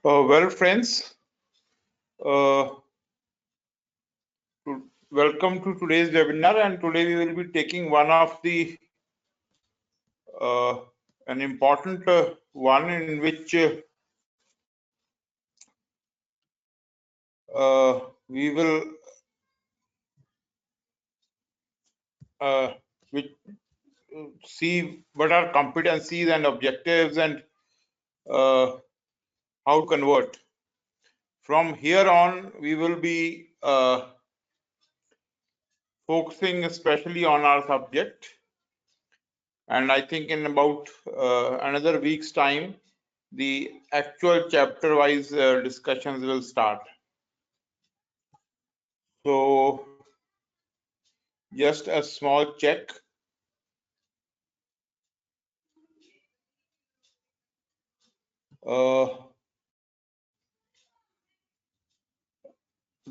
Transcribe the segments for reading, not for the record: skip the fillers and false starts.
Well, friends, welcome to today's webinar, and today we will be taking one of the an important one in which we will see what are competencies and objectives and how to convert. From here on, we will be focusing especially on our subject, and I think in about another week's time, the actual chapter-wise discussions will start. So, just a small check.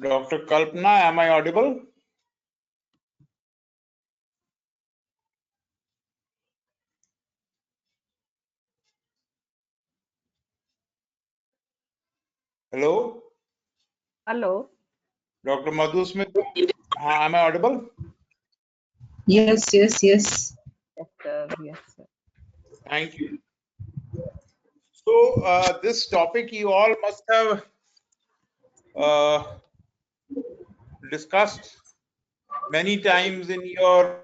Dr. Kalpana, am I audible? Hello? Hello. Dr. Madhu Smith, am I audible? Yes. Yes, sir. Yes, sir. Thank you. So, this topic you all must have discussed many times in your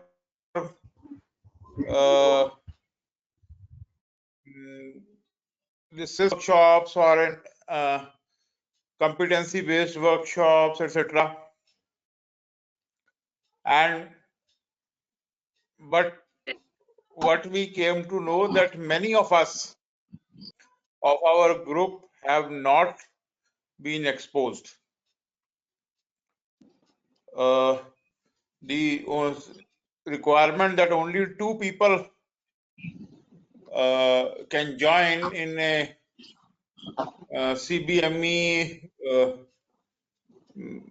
research workshops or in competency-based workshops, etc. But what we came to know that many of us of our group have not been exposed. The requirement that only 2 people can join in a CBME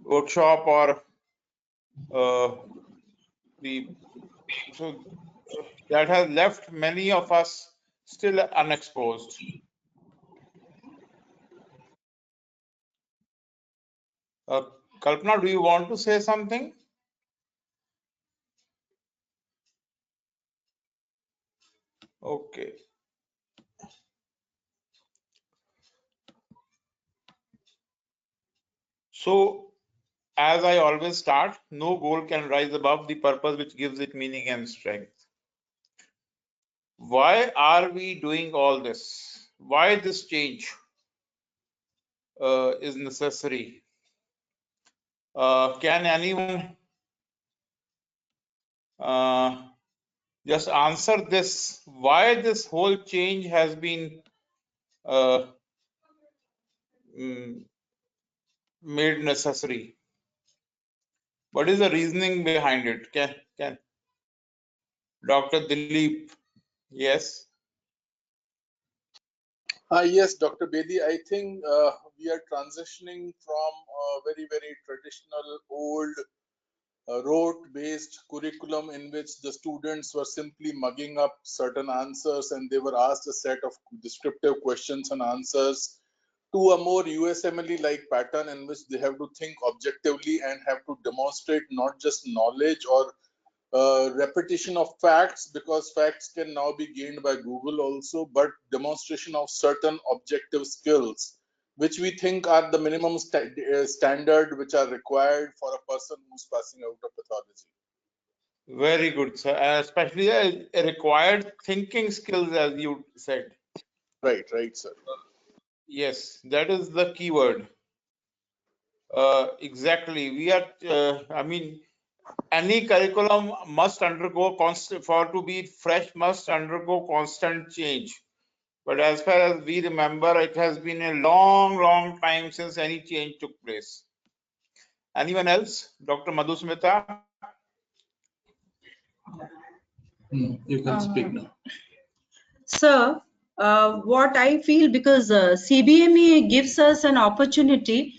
workshop or so that has left many of us still unexposed. Kalpana, do you want to say something? Okay. So, as I always start, no goal can rise above the purpose which gives it meaning and strength. Why are we doing all this? Why this change is necessary? Can anyone just answer this? Why this whole change has been made necessary? What is the reasoning behind it? Can Dr. Dilip? Yes. Yes, Dr. Bedi, I think we are transitioning from a very, very traditional old rote-based curriculum in which the students were simply mugging up certain answers and they were asked a set of descriptive questions and answers to a more USMLE-like pattern in which they have to think objectively and have to demonstrate not just knowledge or repetition of facts, because facts can now be gained by Google also, but demonstration of certain objective skills, which we think are the minimum standard which are required for a person who's passing out of pathology. Very good, sir. Especially a required thinking skills, as you said. Right, sir. Yes, that is the key word. Exactly. We are, I mean, any curriculum must undergo constant, for to be fresh, must undergo constant change. But as far as we remember, it has been a long, long time since any change took place. Anyone else? Dr. Madhusmita? You can speak now. Sir, what I feel, because CBME gives us an opportunity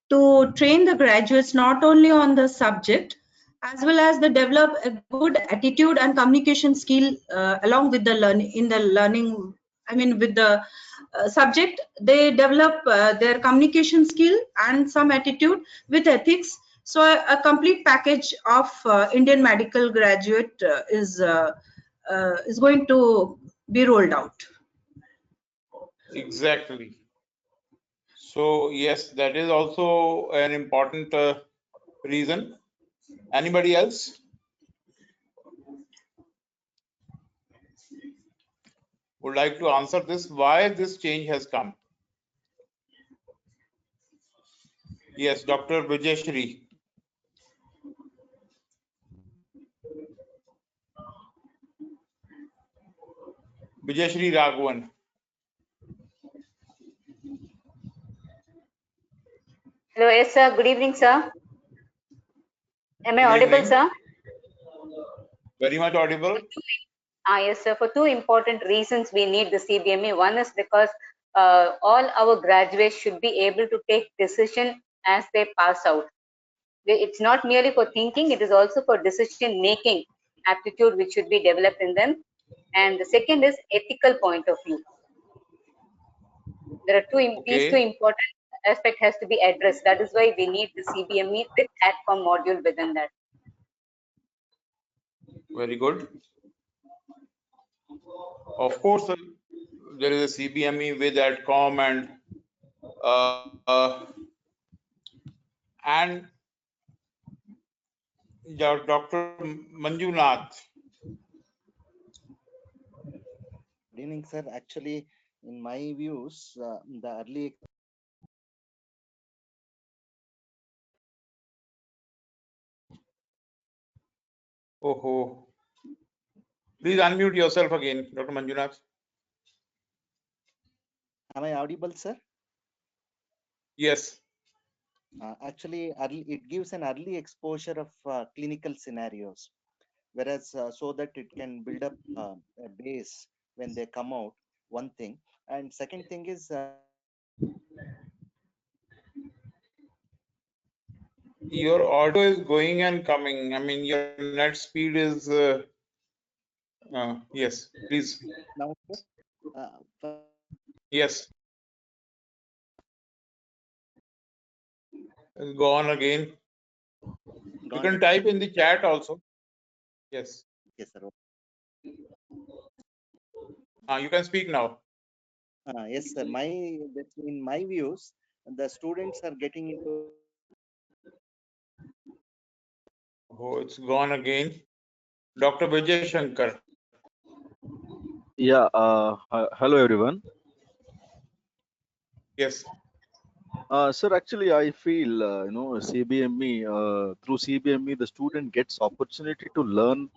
to train the graduates not only on the subject, as well as they develop a good attitude and communication skill along with the learning. I mean, with the subject, they develop their communication skill and some attitude with ethics. So a complete package of Indian medical graduate is going to be rolled out. Exactly. So yes, that is also an important reason. Anybody else would like to answer this? Why this change has come? Yes, Dr. Vijayashri. Vijayashri Raghavan. Hello, yes, sir. Good evening, sir. Am I Good audible, evening. sir? Very much audible. Yes, sir. For two important reasons, we need the CBME. One is because all our graduates should be able to take decision as they pass out. It's not merely for thinking; it is also for decision making aptitude, which should be developed in them. And the second is ethical point of view. There are these two Okay, important aspect has to be addressed. That is why we need the CBME with AdCom module within that. very good. Of course, there is a CBME with AdCom and Dr. Manjunath. Good evening, sir. Actually, in my views, the early Oh, please unmute yourself again, Dr. Manjunath. am I audible, sir? Yes. Actually, it gives an early exposure of clinical scenarios, whereas so that it can build up a base when they come out. One thing, and second thing is Your audio is going and coming. I mean, your net speed is. Yes, please. now, sir, uh, Yes. Go on again. You gone can type in the chat also. Yes. yes, sir. You can speak now. Yes, sir. In my views, the students are getting into. Oh, it's gone again. Dr. Vijay Shankar. Yeah, hello everyone. Yes. Sir, actually, I feel CBME through CBME the student gets opportunity to learn,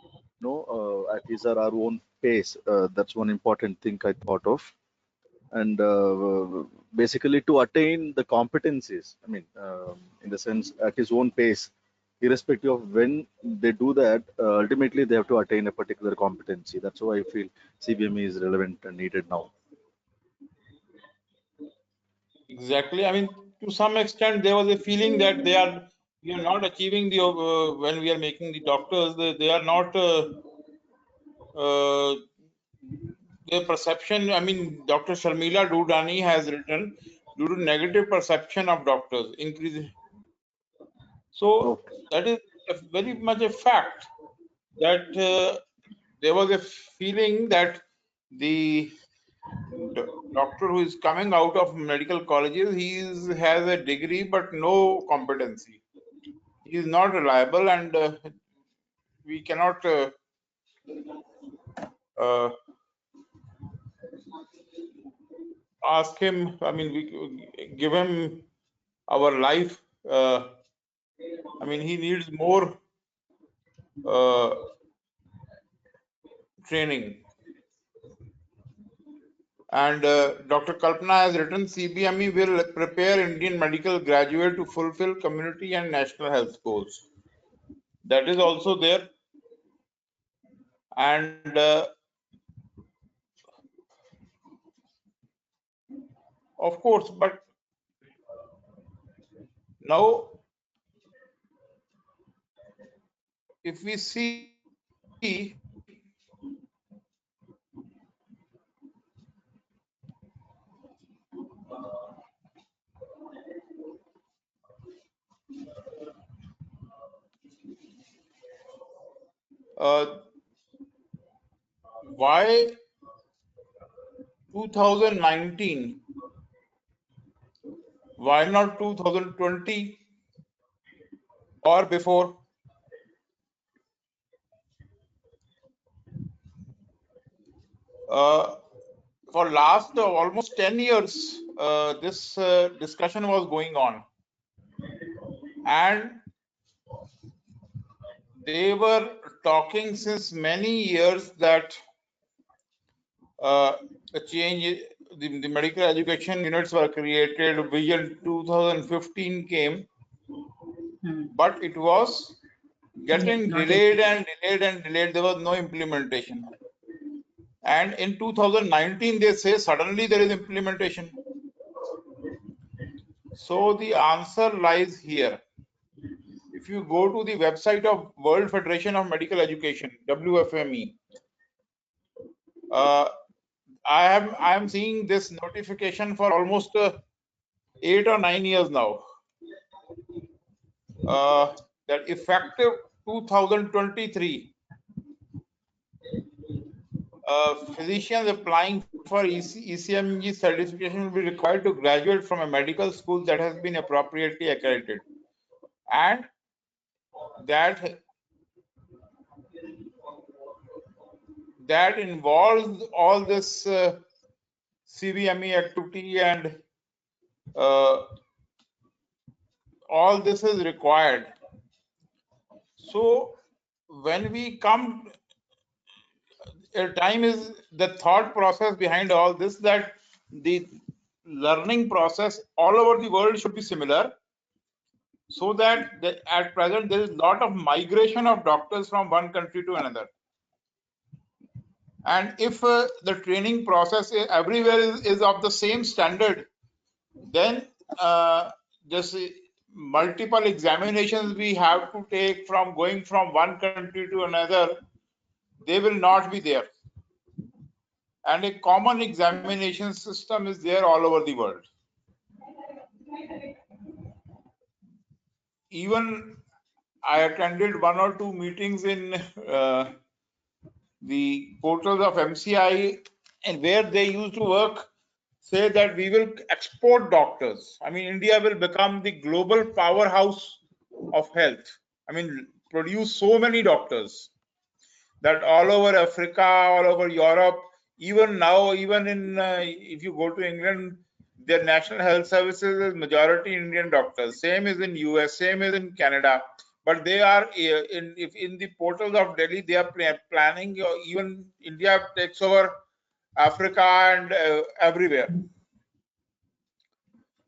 at his or her own pace. That's one important thing I thought of, and basically to attain the competencies. I mean, in the sense at his own pace, irrespective of when they do that, ultimately they have to attain a particular competency. That's why I feel CBME is relevant and needed now. Exactly. I mean, to some extent, there was a feeling that we are not achieving the when we are making the doctors, they are not their perception. I mean, Dr. Sharmila Dudani has written due to negative perception of doctors increase. So Okay. that is very much a fact that there was a feeling that the doctor who is coming out of medical colleges, has a degree but no competency. He is not reliable, and we cannot uh, ask him. I mean, we give him our life. I mean, he needs more training. And Dr. Kalpana has written, CBME will prepare Indian medical graduate to fulfill community and national health goals. That is also there. And of course, but now if we see why 2019, why not 2020 or before? For last almost 10 years, this discussion was going on, and they were talking since many years that a change, the medical education units were created, Vision 2015 came, but it was getting Not delayed and delayed and delayed. There was no implementation. And in 2019, they say suddenly there is implementation. So the answer lies here. If you go to the website of World Federation of Medical Education, WFME, I am seeing this notification for almost 8 or 9 years now. That effective 2023, physicians applying for ECMG certification will be required to graduate from a medical school that has been appropriately accredited, and that involves all this CBME activity, and all this is required. So when we come, time is the thought process behind all this, that the learning process all over the world should be similar, so that at present there is a lot of migration of doctors from one country to another. And if the training process everywhere is of the same standard, then just multiple examinations we have to take from going from one country to another, they will not be there. And a common examination system is there all over the world. Even I attended 1 or 2 meetings in the portals of MCI, and where they used to work, say that we will export doctors. I mean, India will become the global powerhouse of health. I mean, produce so many doctors that all over Africa, all over Europe, even now, even in if you go to England, their national health services is majority Indian doctors. Same is in US, same is in Canada. But they are in the portals of Delhi, they are planning. Even India takes over Africa and everywhere.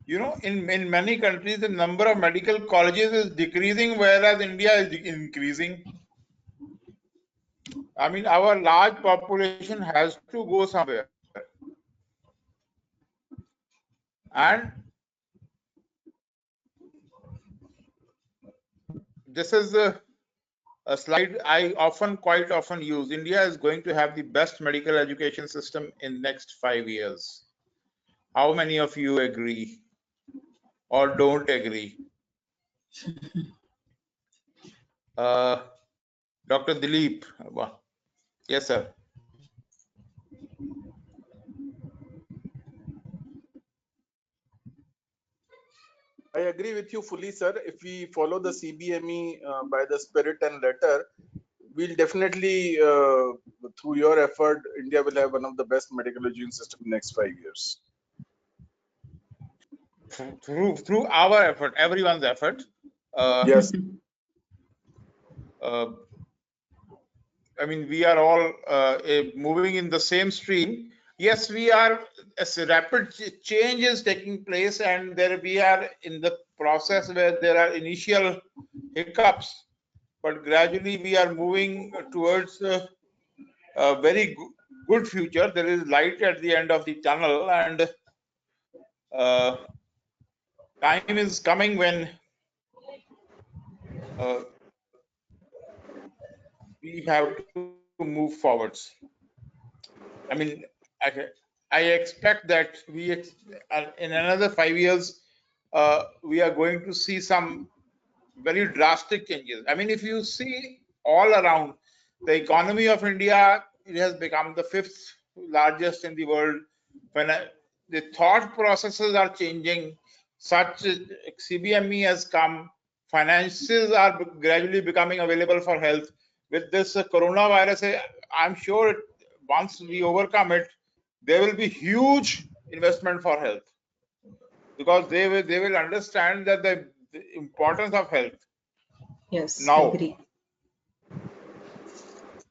You know, in many countries, the number of medical colleges is decreasing, whereas India is increasing. I mean, our large population has to go somewhere. And this is a slide I quite often use. India is going to have the best medical education system in next 5 years. How many of you agree or don't agree? Dr. Dilip. Yes, sir. I agree with you fully, sir. If we follow the CBME by the spirit and letter, we'll definitely, through your effort, India will have one of the best medical education system in the next 5 years. Through our effort, everyone's effort. Yes. I mean, we are all moving in the same stream. Yes, we are, as a rapid change is taking place, and there we are in the process where there are initial hiccups, but gradually we are moving towards a very good future. There is light at the end of the tunnel, and time is coming when we have to move forwards. I mean, I expect that in another 5 years, we are going to see some very drastic changes. I mean, if you see all around, the economy of India, it has become the 5th largest in the world. When the thought processes are changing, such CBME has come, finances are gradually becoming available for health. With this coronavirus, I'm sure once we overcome it, there will be huge investment for health, because they will understand that the importance of health Yes, now. I agree.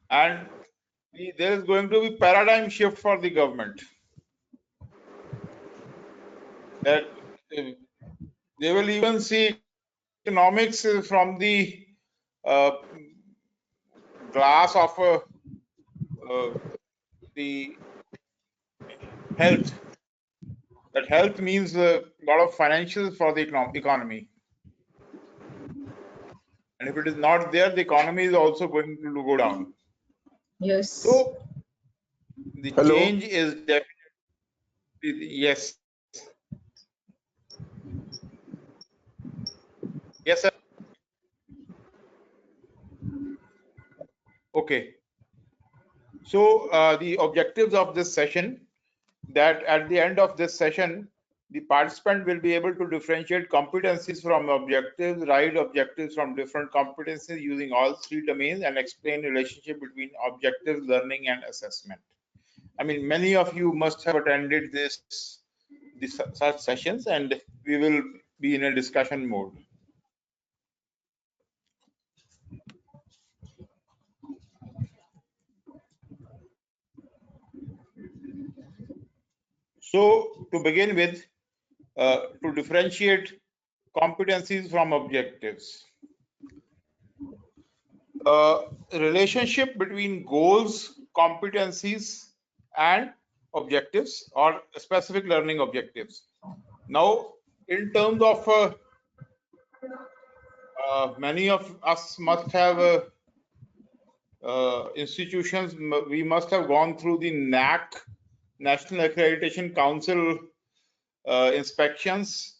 And there is going to be paradigm shift for the government, that they will even see economics from the glass of the health. That health means a lot of financials for the economy, and if it is not there, the economy is also going to go down. Yes. So the Hello. change is definitely, yes. Yes, sir. Okay. So the objectives of this session, that at the end of this session, the participant will be able to differentiate competencies from objectives, write objectives from different competencies using all 3 domains, and explain relationship between objectives, learning, and assessment. I mean, many of you must have attended such sessions, and we will be in a discussion mode. So to begin with, to differentiate competencies from objectives. Relationship between goals, competencies, and objectives, or specific learning objectives. Now, in terms of many of us must have institutions, we must have gone through the NAC, National Accreditation Council inspections,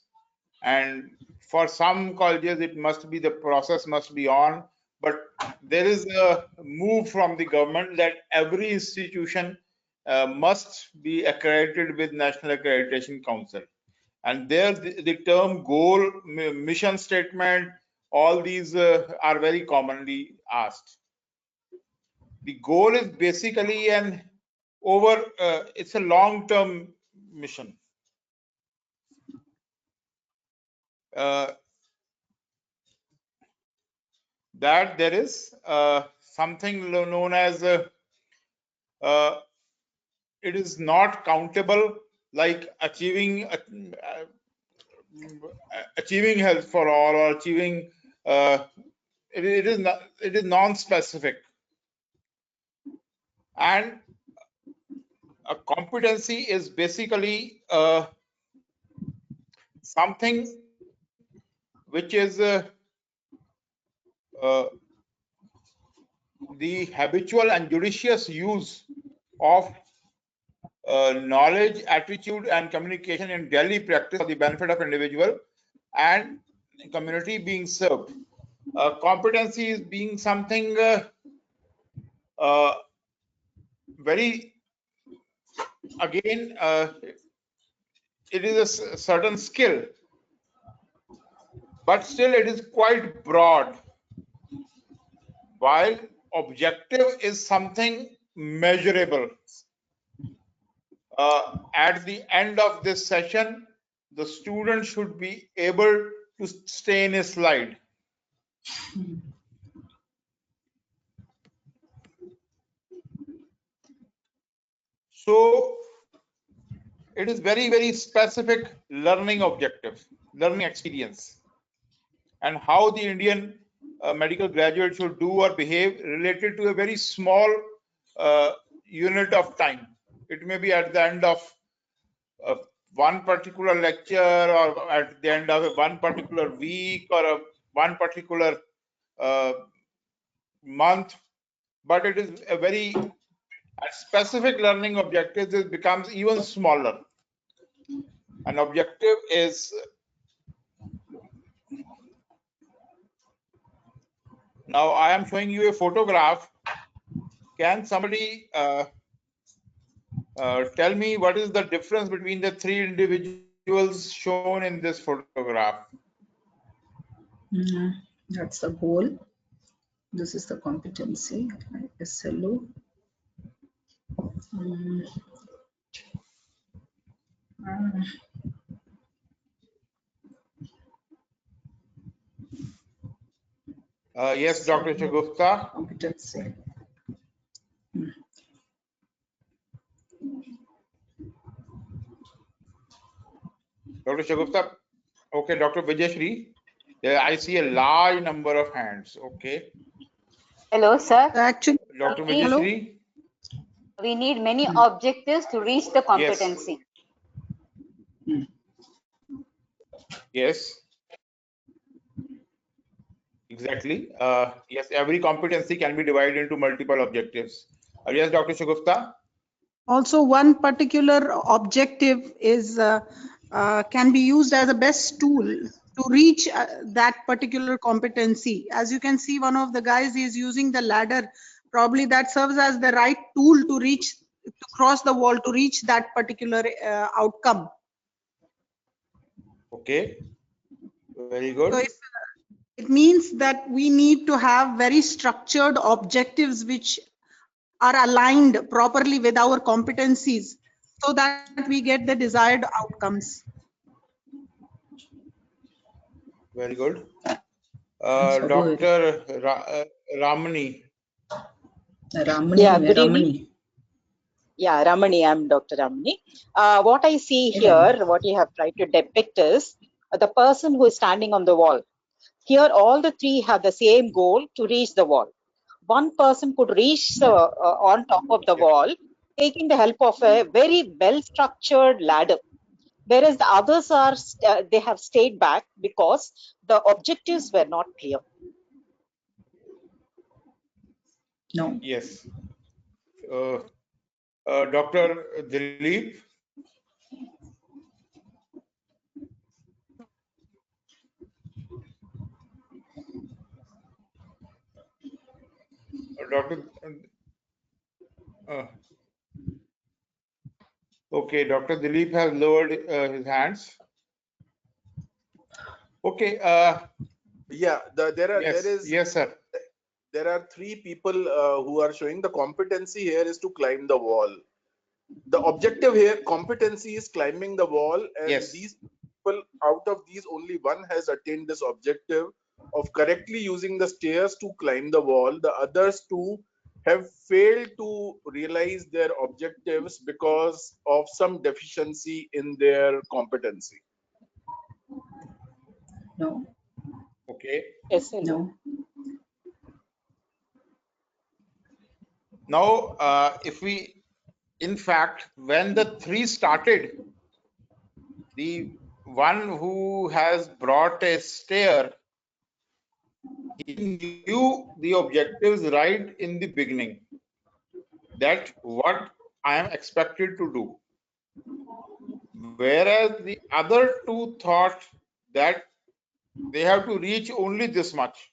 and for some colleges it must be, the process must be on, but there is a move from the government that every institution must be accredited with National Accreditation Council, and there the term goal, mission statement, all these are very commonly asked. The goal is basically it's a long-term mission. That there is something known as it is not countable, like achieving health for all, or achieving it is non-specific, and a competency is basically something which is the habitual and judicious use of knowledge, attitude, and communication in daily practice for the benefit of individual and community being served. Competency is being something very, again, it is a certain skill, but still it is quite broad, while objective is something measurable. At the end of this session, the student should be able to stay in a slide. So it is very, very specific learning objective, learning experience, and how the Indian medical graduate should do or behave related to a very small unit of time. It may be at the end of one particular lecture, or at the end of one particular week, or one particular month, but it is a very specific learning objectives. It becomes even smaller. An objective is, now I am showing you a photograph. Can somebody tell me what is the difference between the three individuals shown in this photograph? That's the goal. This is the competency, SLO. Yes, Dr. Shagufta. Competency. Dr. Shagufta. Okay, Dr. Vijayashri. I see a large number of hands. Okay. Hello, sir. Actually, Dr. hello. Vijayashri. We need many objectives to reach the competency. Yes. Exactly. Yes, every competency can be divided into multiple objectives. Yes, Dr. Shagufta. Also, one particular objective is can be used as a best tool to reach that particular competency. As you can see, one of the guys is using the ladder. Probably that serves as the right tool to reach, to cross the wall, to reach that particular outcome. Okay. Very good. So it means that we need to have very structured objectives which are aligned properly with our competencies so that we get the desired outcomes. Very good. So Dr. Ramani. Ramani, Yeah, good evening. Ramani. Yeah, Ramani, I'm Dr. Ramani. What I see here, what you have tried to depict is the person who is standing on the wall. Here, all the three have the same goal to reach the wall. One person could reach on top of the wall, taking the help of a very well-structured ladder. Whereas the others are, they have stayed back because the objectives were not clear. No. Yes. Dr. Dilip. Okay, Dr. Dilip has lowered his hands. Okay. Yeah, Yes, sir. There are three people who are showing the competency here is to climb the wall. The objective here, competency, is climbing the wall, and Yes. these people, out of these, only one has attained this objective of correctly using the stairs to climb the wall. The others two have failed to realize their objectives because of some deficiency in their competency. No. Okay. No. Now, if we, in fact, when the three started, the one who has brought a stair, he knew the objectives right in the beginning, that what I am expected to do. Whereas the other two thought that they have to reach only this much.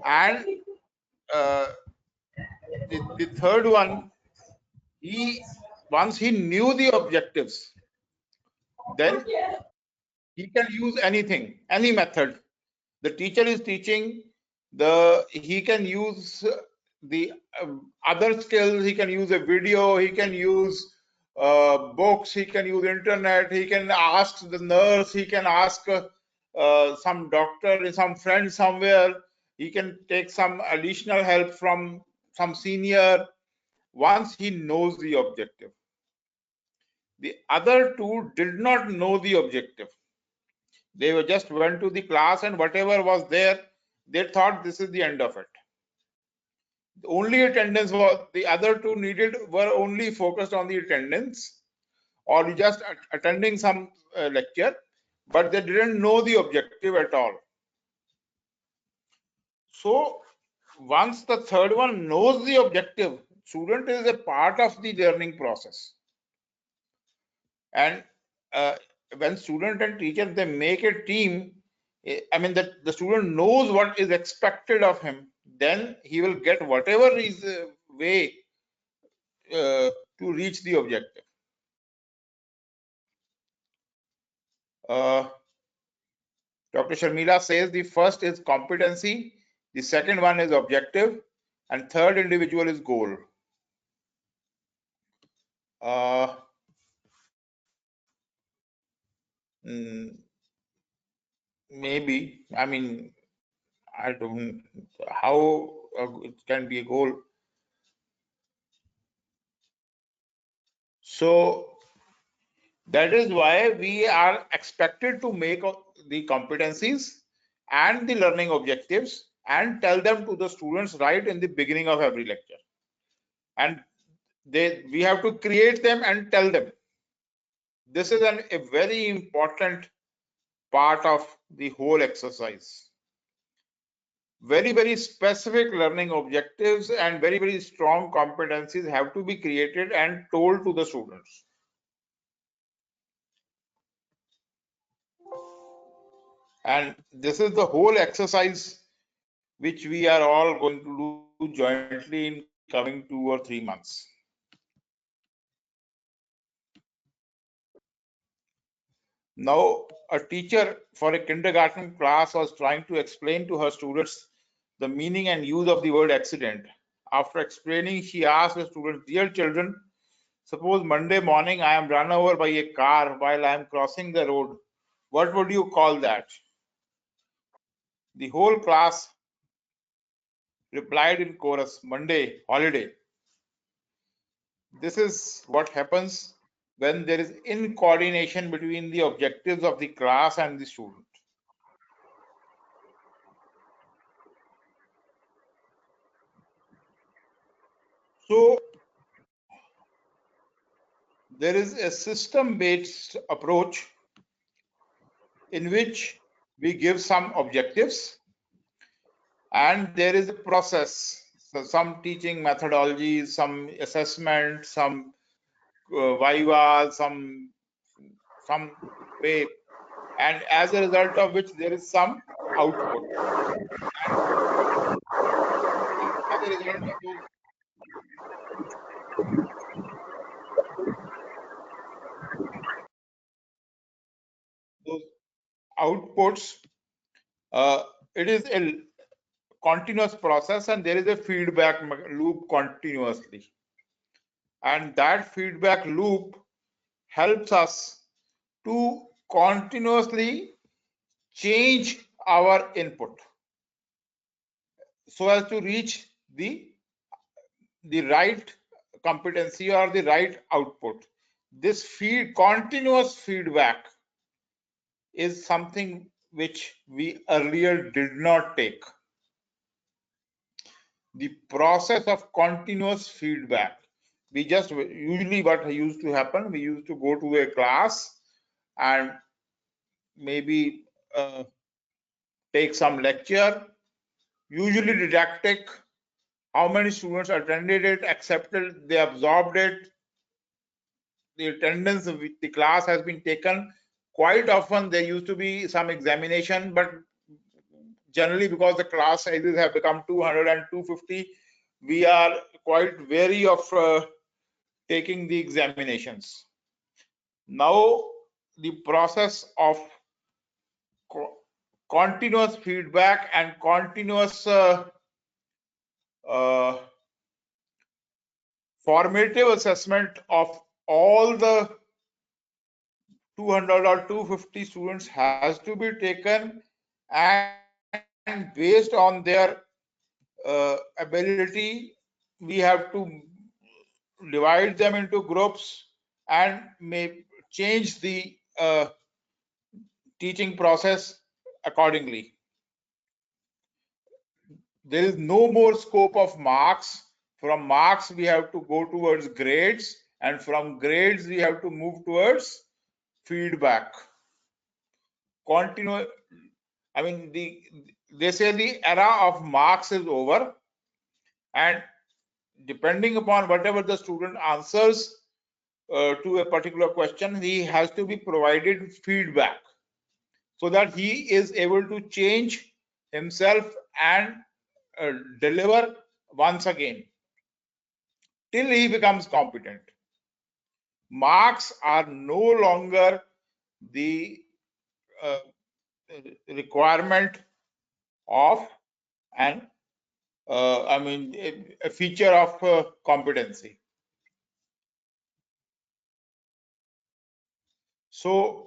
And the third one, once he knew the objectives, then he can use anything, any method. The teacher is teaching, he can use the other skills, he can use a video, he can use books, he can use internet, he can ask the nurse, he can ask some doctor, some friend somewhere, he can take some additional help from some senior once he knows the objective. The other two did not know the objective. They were just went to the class, and whatever was there, they thought this is the end of it. only attendance was, the other two needed were only focused on the attendance or just attending some lecture, but they didn't know the objective at all. So once the third one knows the objective, student is a part of the learning process. And when student and teacher, they make a team, I mean that the student knows what is expected of him, then he will get whatever is way to reach the objective. Dr. Sharmila says the first is competency, the second one is objective, and third individual is goal. Maybe, I mean, I don't how it can be a goal. So that is why we are expected to make the competencies and the learning objectives and tell them to the students right in the beginning of every lecture. And we have to create them and tell them. This is a very important part of the whole exercise. Very, very specific learning objectives and very, very strong competencies have to be created and told to the students. And this is the whole exercise which we are all going to do jointly in coming 2 or 3 months. Now, a teacher for a kindergarten class was trying to explain to her students the meaning and use of the word accident. After explaining, she asked the students, "Dear children, suppose Monday morning I am run over by a car while I am crossing the road. What would you call that?" The whole class replied in chorus, "Monday, holiday." This is what happens when there is incoordination between the objectives of the class and the student. So there is a system-based approach in which we give some objectives and there is a process. So some teaching methodologies, some assessment, some viva, some way, and as a result of which there is some output. And as a result of those outputs, it is a continuous process and there is a feedback loop continuously. And that feedback loop helps us to continuously change our input so as to reach the right competency or the right output. This continuous feedback is something which we earlier did not take. The process of continuous feedback, we just usually what used to happen, we used to go to a class and maybe take some lecture, usually didactic, how many students attended it, accepted, they absorbed it, the attendance of the class has been taken. Quite often there used to be some examination, but generally because the class sizes have become 200 and 250, we are quite wary of taking the examinations. Now the process of continuous feedback and continuous formative assessment of all the 200 or 250 students has to be taken, and based on their ability we have to divide them into groups and may change the teaching process accordingly. there is no more scope of marks. From marks, we have to go towards grades, and from grades, we have to move towards feedback. Continue. I mean, they say the era of marks is over, and depending upon whatever the student answers to a particular question, he has to be provided feedback so that he is able to change himself and deliver once again till he becomes competent. Marks are no longer the requirement of an a feature of competency. So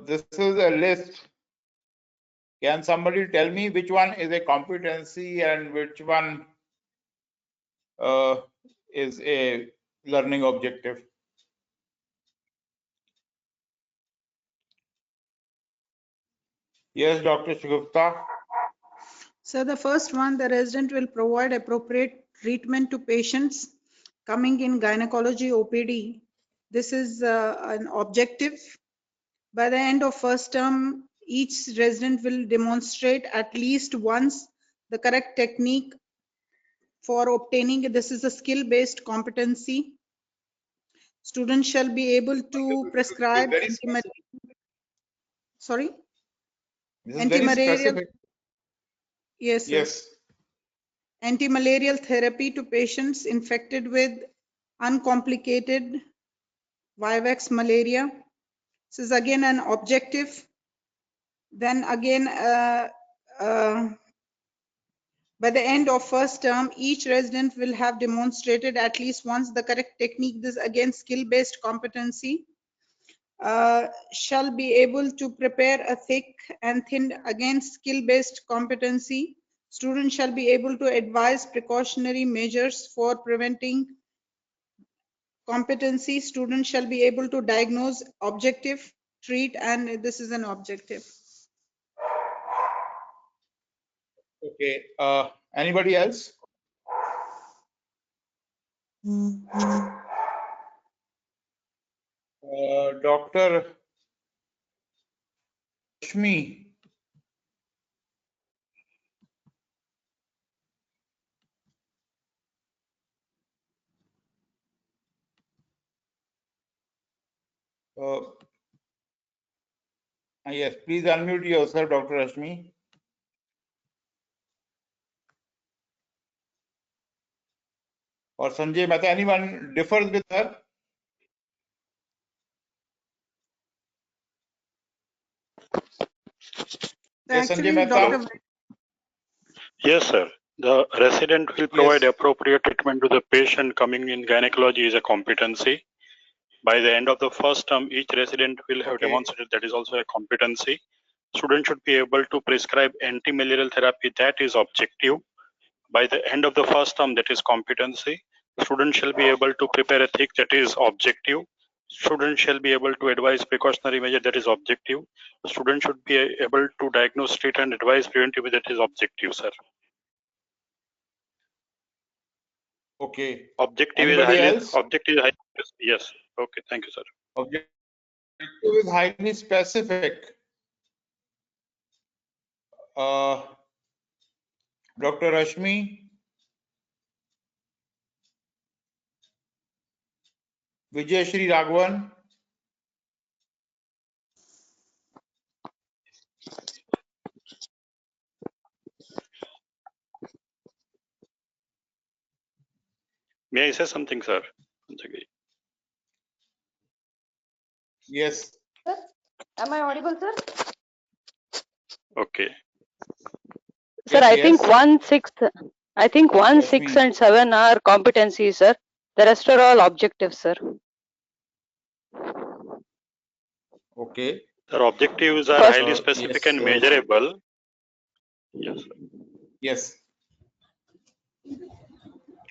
this is a list. Can somebody tell me which one is a competency and which one is a learning objective? Yes, Dr. Shugupta. So the first one, the resident will provide appropriate treatment to patients coming in gynecology OPD. This is an objective. By the end of first term, each resident will demonstrate at least once the correct technique for obtaining. This is a skill-based competency. Students shall be able to prescribe sorry? This is very specific. Yes, sir. Yes. Anti-malarial therapy to patients infected with uncomplicated vivax malaria. This is again an objective. Then again, by the end of first term, each resident will have demonstrated at least once the correct technique. This again skill-based competency. Shall be able to prepare a thick and thin, again skill-based competency. Students shall be able to advise precautionary measures for preventing competency. Students shall be able to diagnose, objective, treat, and this is an objective. Okay. Anybody else? Dr. Rashmi. Yes, please unmute yourself, Dr. Rashmi. Or Sanjay Mehta, anyone differs with her? Yes, Sanjay Mehta. Yes, sir. The resident will provide Yes. appropriate treatment to the patient coming in gynecology is a competency. By the end of the first term, each resident will have demonstrated that is also a competency. Student should be able to prescribe anti-malarial therapy, that is objective. By the end of the first term, that is competency. Student shall be able to prepare a thick, that is objective. Student shall be able to advise precautionary measure, that is objective. Student should be able to diagnose, treat, and advise preventive, that is objective, sir. Okay. Objective Anybody is highly, else? objective is highly, yes. Okay, thank you, sir. Objective is highly specific. Dr. Rashmi. Vijay Shri Raghavan. May I say something, sir? Yes. Sir, am I audible, sir? Okay. Sir, Yes, I yes. think 1, 6, I think 1, 6, and 7 are competencies, sir. The rest are all objectives, sir. Okay. Sir, objectives are First- highly specific yes, and measurable. Yes, sir. Yes.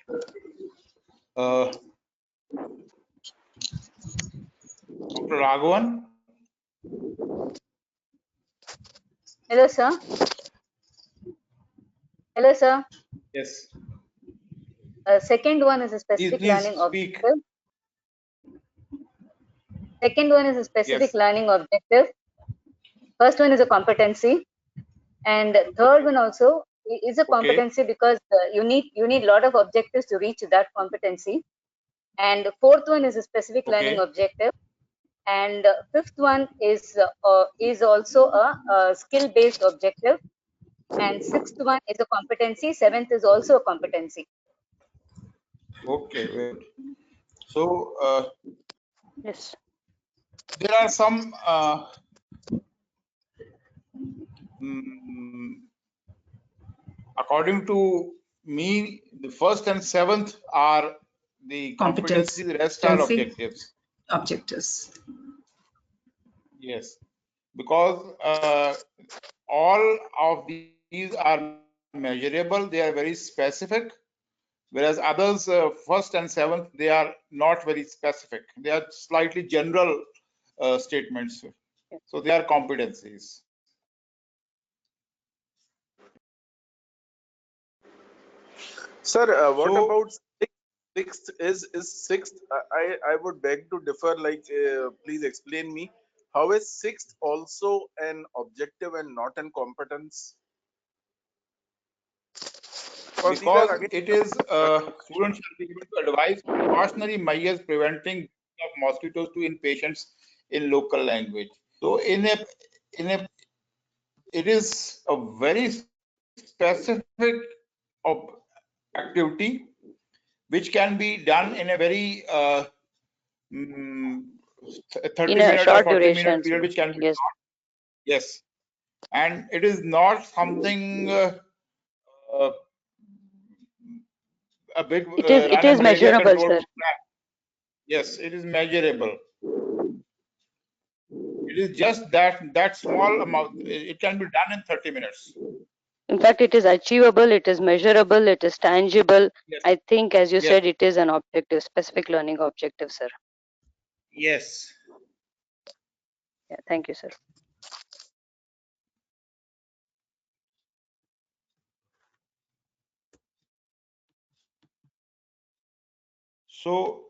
Dr. Raghavan? Hello, sir. Hello, sir. Yes. Second one is a specific learning Please speak. objective. Second one is a specific Yes. learning objective. First one is a competency, and third one also is a competency because you need lot of objectives to reach that competency. And fourth one is a specific learning objective, and fifth one is also a skill based objective, and sixth one is a competency. Seventh is also a competency. Okay. Good. So Yes. there are some according to me, the first and seventh are the competencies, the rest are objectives. Objectives. Yes, because all of these are measurable, they are very specific, whereas others, first and seventh, they are not very specific. They are slightly general statements. So they are competencies. Sir, what So, about sixth? Is sixth? I would beg to differ. Like, please explain me how is sixth also an objective and not an competence? Because these are because again. it is students shall be able to advise precautionary measures preventing of mosquitoes to in patients in local language. So it is a very specific activity which can be done in a very 30-minute or short 40-minute duration. period, which can be Yes. done. Yes, and it is not something a big It run a is malaria measurable, control sir. program. Yes, it is measurable. It is just that small amount. It can be done in 30 minutes. In fact, it is achievable, it is measurable, it is tangible. Yes. I think, as you Yes. said, it is an objective, specific learning objective, sir. Yes. Yeah, thank you, sir. So,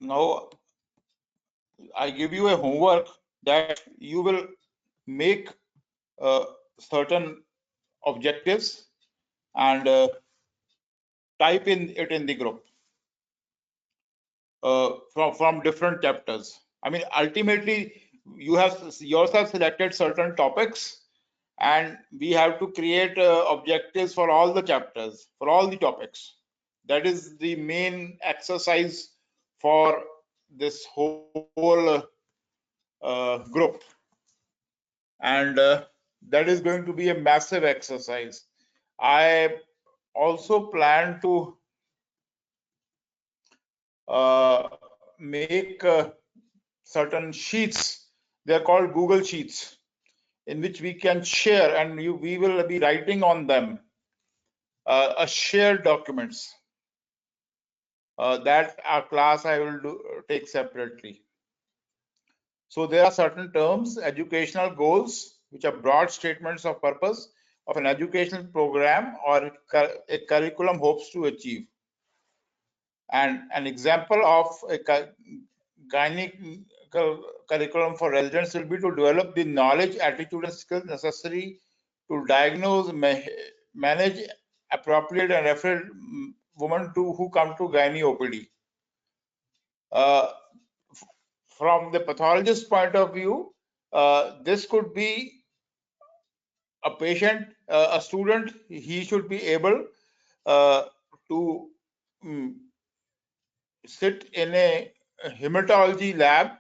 now I give you a homework that you will make certain objectives and type in it in the group from different chapters. I mean, ultimately, you have yourself selected certain topics, and we have to create objectives for all the chapters, for all the topics. That is the main exercise for this whole group, and that is going to be a massive exercise. I also plan to make certain sheets. They're called Google Sheets, in which we can share, and we will be writing on them a shared documents that our class I will take separately. So there are certain terms, educational goals, which are broad statements of purpose of an educational program or a curriculum hopes to achieve. And an example of a gynae curriculum for residents will be to develop the knowledge, attitude, and skills necessary to diagnose, manage appropriate and refer women who come to gynae OPD. From the pathologist point of view, this could be a patient, a student. He should be able to sit in a hematology lab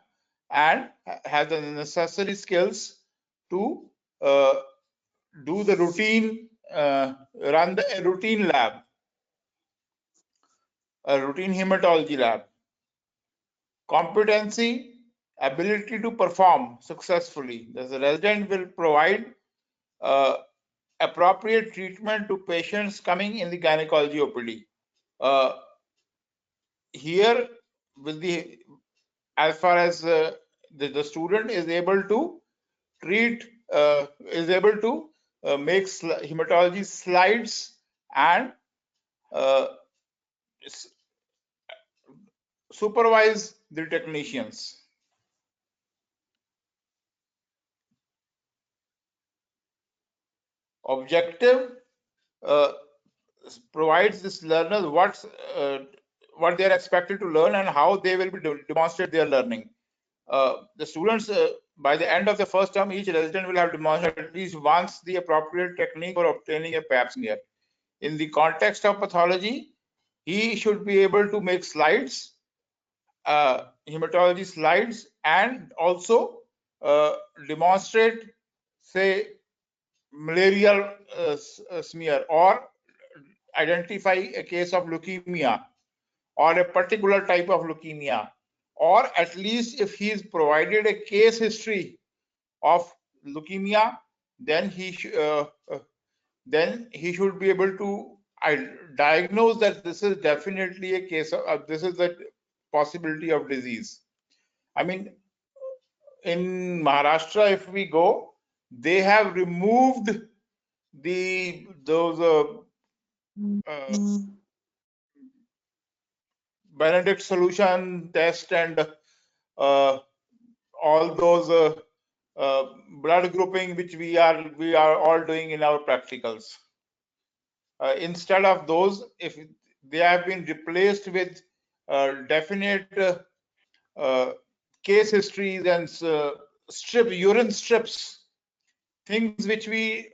and has the necessary skills to do the routine, run the routine lab, a routine hematology lab. Competency ability to perform successfully. The resident will provide appropriate treatment to patients coming in the gynecology OPD. Here, with the as far as the student is able to treat, is able to make hematology slides and supervise the technicians. Objective provides this learners what they are expected to learn and how they will be demonstrate their learning. The students, by the end of the first term, each resident will have demonstrated at least once the appropriate technique for obtaining a pap smear. In the context of pathology, he should be able to make slides, hematology slides, and also demonstrate, say, malarial smear, or identify a case of leukemia or a particular type of leukemia, or at least if he is provided a case history of leukemia, then he should be able to diagnose that this is definitely a case of this is the possibility of disease. I mean, in Maharashtra, if we go, they have removed those Benedict solution test and all those blood grouping which we are all doing in our practicals. Instead of those, if they have been replaced with definite case histories and urine strips, things which we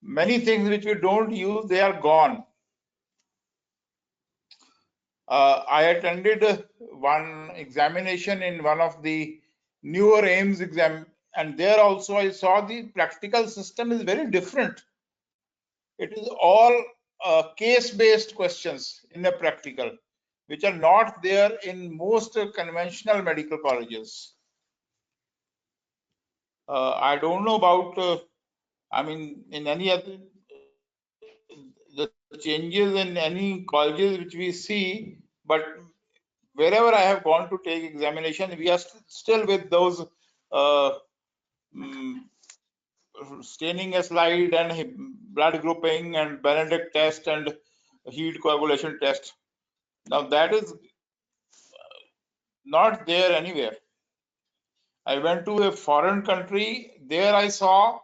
many things which we don't use, they are gone. I attended one examination in one of the newer AIMS exam, and there also I saw the practical system is very different. It is all case-based questions in a practical, which are not there in most conventional medical colleges. I don't know about, I mean, in any other, the changes in any colleges which we see, but wherever I have gone to take examination, we are still with those staining a slide and blood grouping and Benedict test and heat coagulation test. Now that is not there anywhere. I went to a foreign country. There I saw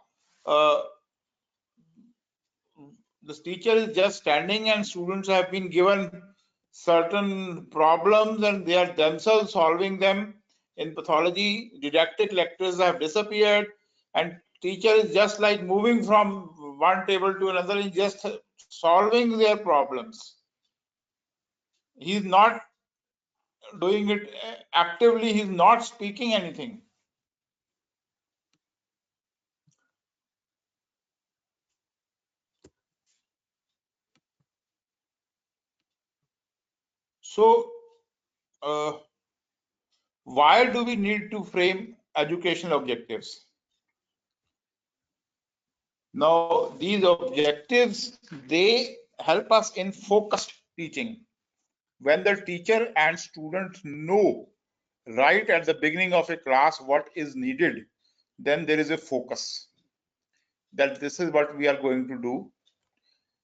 this teacher is just standing and students have been given certain problems and they are themselves solving them. In pathology, didactic lectures have disappeared and teacher is just like moving from one table to another and just solving their problems. He's not doing it actively, he's not speaking anything. So why do we need to frame educational objectives? Now, these objectives, they help us in focused teaching. When the teacher and students know right at the beginning of a class what is needed, then there is a focus that this is what we are going to do.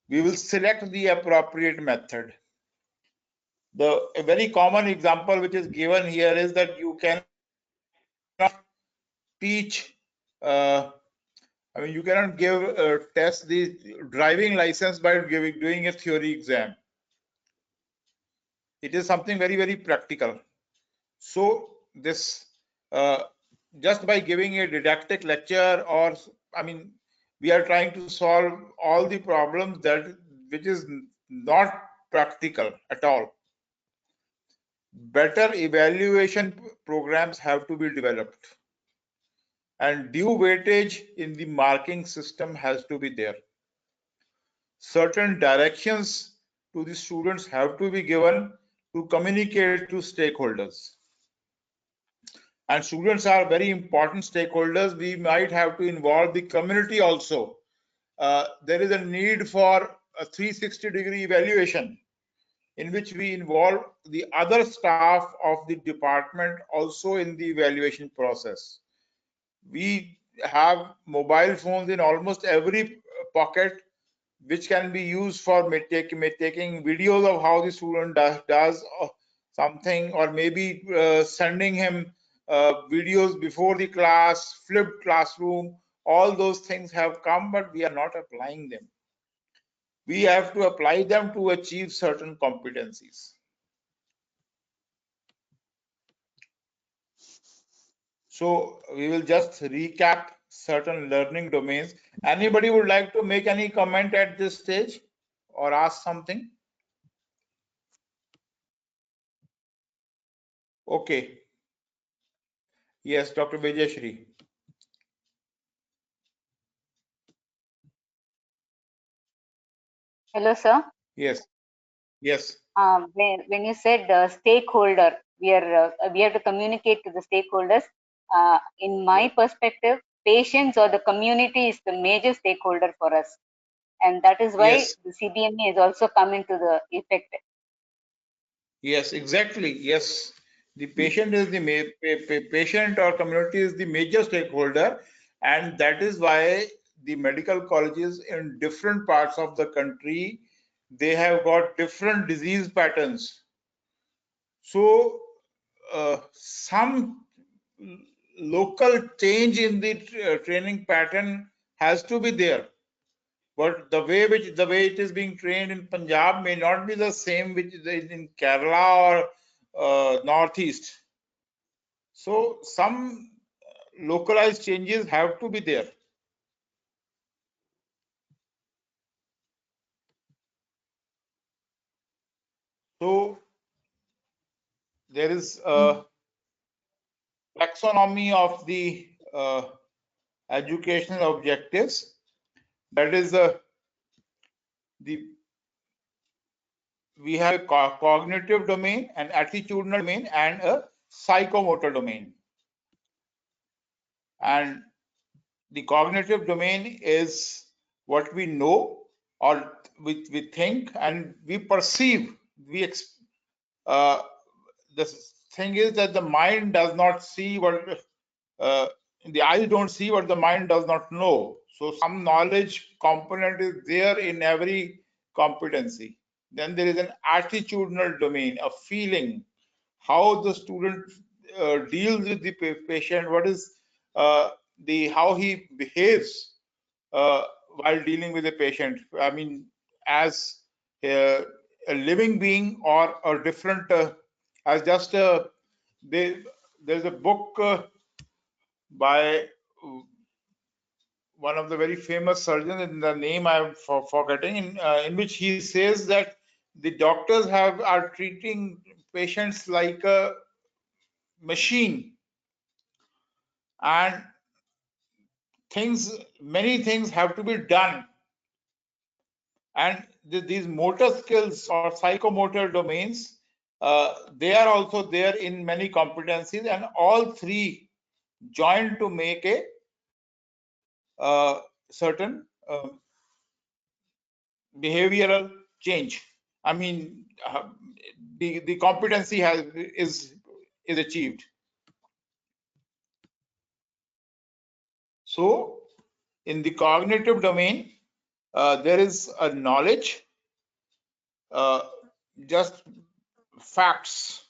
We will select the appropriate method. A very common example which is given here is that you cannot teach I mean, you cannot test the driving license by doing a theory exam. It is something very, very practical. So this, just by giving a didactic lecture, or I mean, we are trying to solve all the problems which is not practical at all. Better evaluation programs have to be developed, and due weightage in the marking system has to be there. Certain directions to the students have to be given to communicate to stakeholders. and students are very important stakeholders, we might have to involve the community also. There is a need for a 360-degree evaluation in which we involve the other staff of the department also in the evaluation process. We have mobile phones in almost every pocket, which can be used for taking videos of how the student does something, or maybe sending him videos before the class, flipped classroom. All those things have come, but we are not applying them. We have to apply them to achieve certain competencies. So we will just recap certain learning domains. Anybody would like to make any comment at this stage or ask something? Okay. Yes, Dr. Vijayashri. Hello, sir. Yes. Yes. When you said stakeholder, we have to communicate to the stakeholders. In my perspective, patients or the community is the major stakeholder for us, and that is why Yes. the CBME has also come into the effect. Yes, exactly. Yes. The patient is the patient or community is the major stakeholder, and that is why the medical colleges in different parts of the country, they have got different disease patterns. So some local change in the training pattern has to be there, but the way it is being trained in Punjab may not be the same which is in Kerala or Northeast. So some localized changes have to be there. So there is a taxonomy of the educational objectives. That is we have a cognitive domain, an attitudinal domain, and a psychomotor domain. And the cognitive domain is what we know or we think and we perceive. The thing is that the mind does not see what the eyes don't see what the mind does not know. So some knowledge component is there in every competency. Then there is an attitudinal domain, a feeling, how the student deals with the patient, what is how he behaves while dealing with a patient. I mean, as a living being or a different, as just a, there's a book by one of the very famous surgeons, in the name I'm forgetting, in which he says that the doctors are treating patients like a machine, and many things have to be done, and these motor skills or psychomotor domains, they are also there in many competencies, and all three join to make a certain behavioral change. I mean, the competency is achieved. So in the cognitive domain, there is a knowledge, just facts,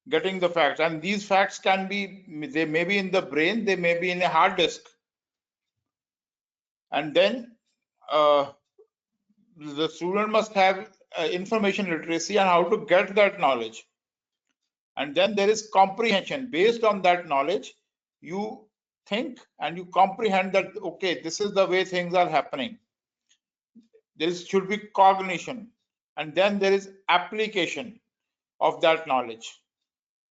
getting the facts, and these facts can be, they may be in the brain, they may be in a hard disk, and then the student must have information literacy and how to get that knowledge. And then there is comprehension. Based on that knowledge, you think and you comprehend that, okay, this is the way things are happening. There should be cognition, and then there is application of that knowledge.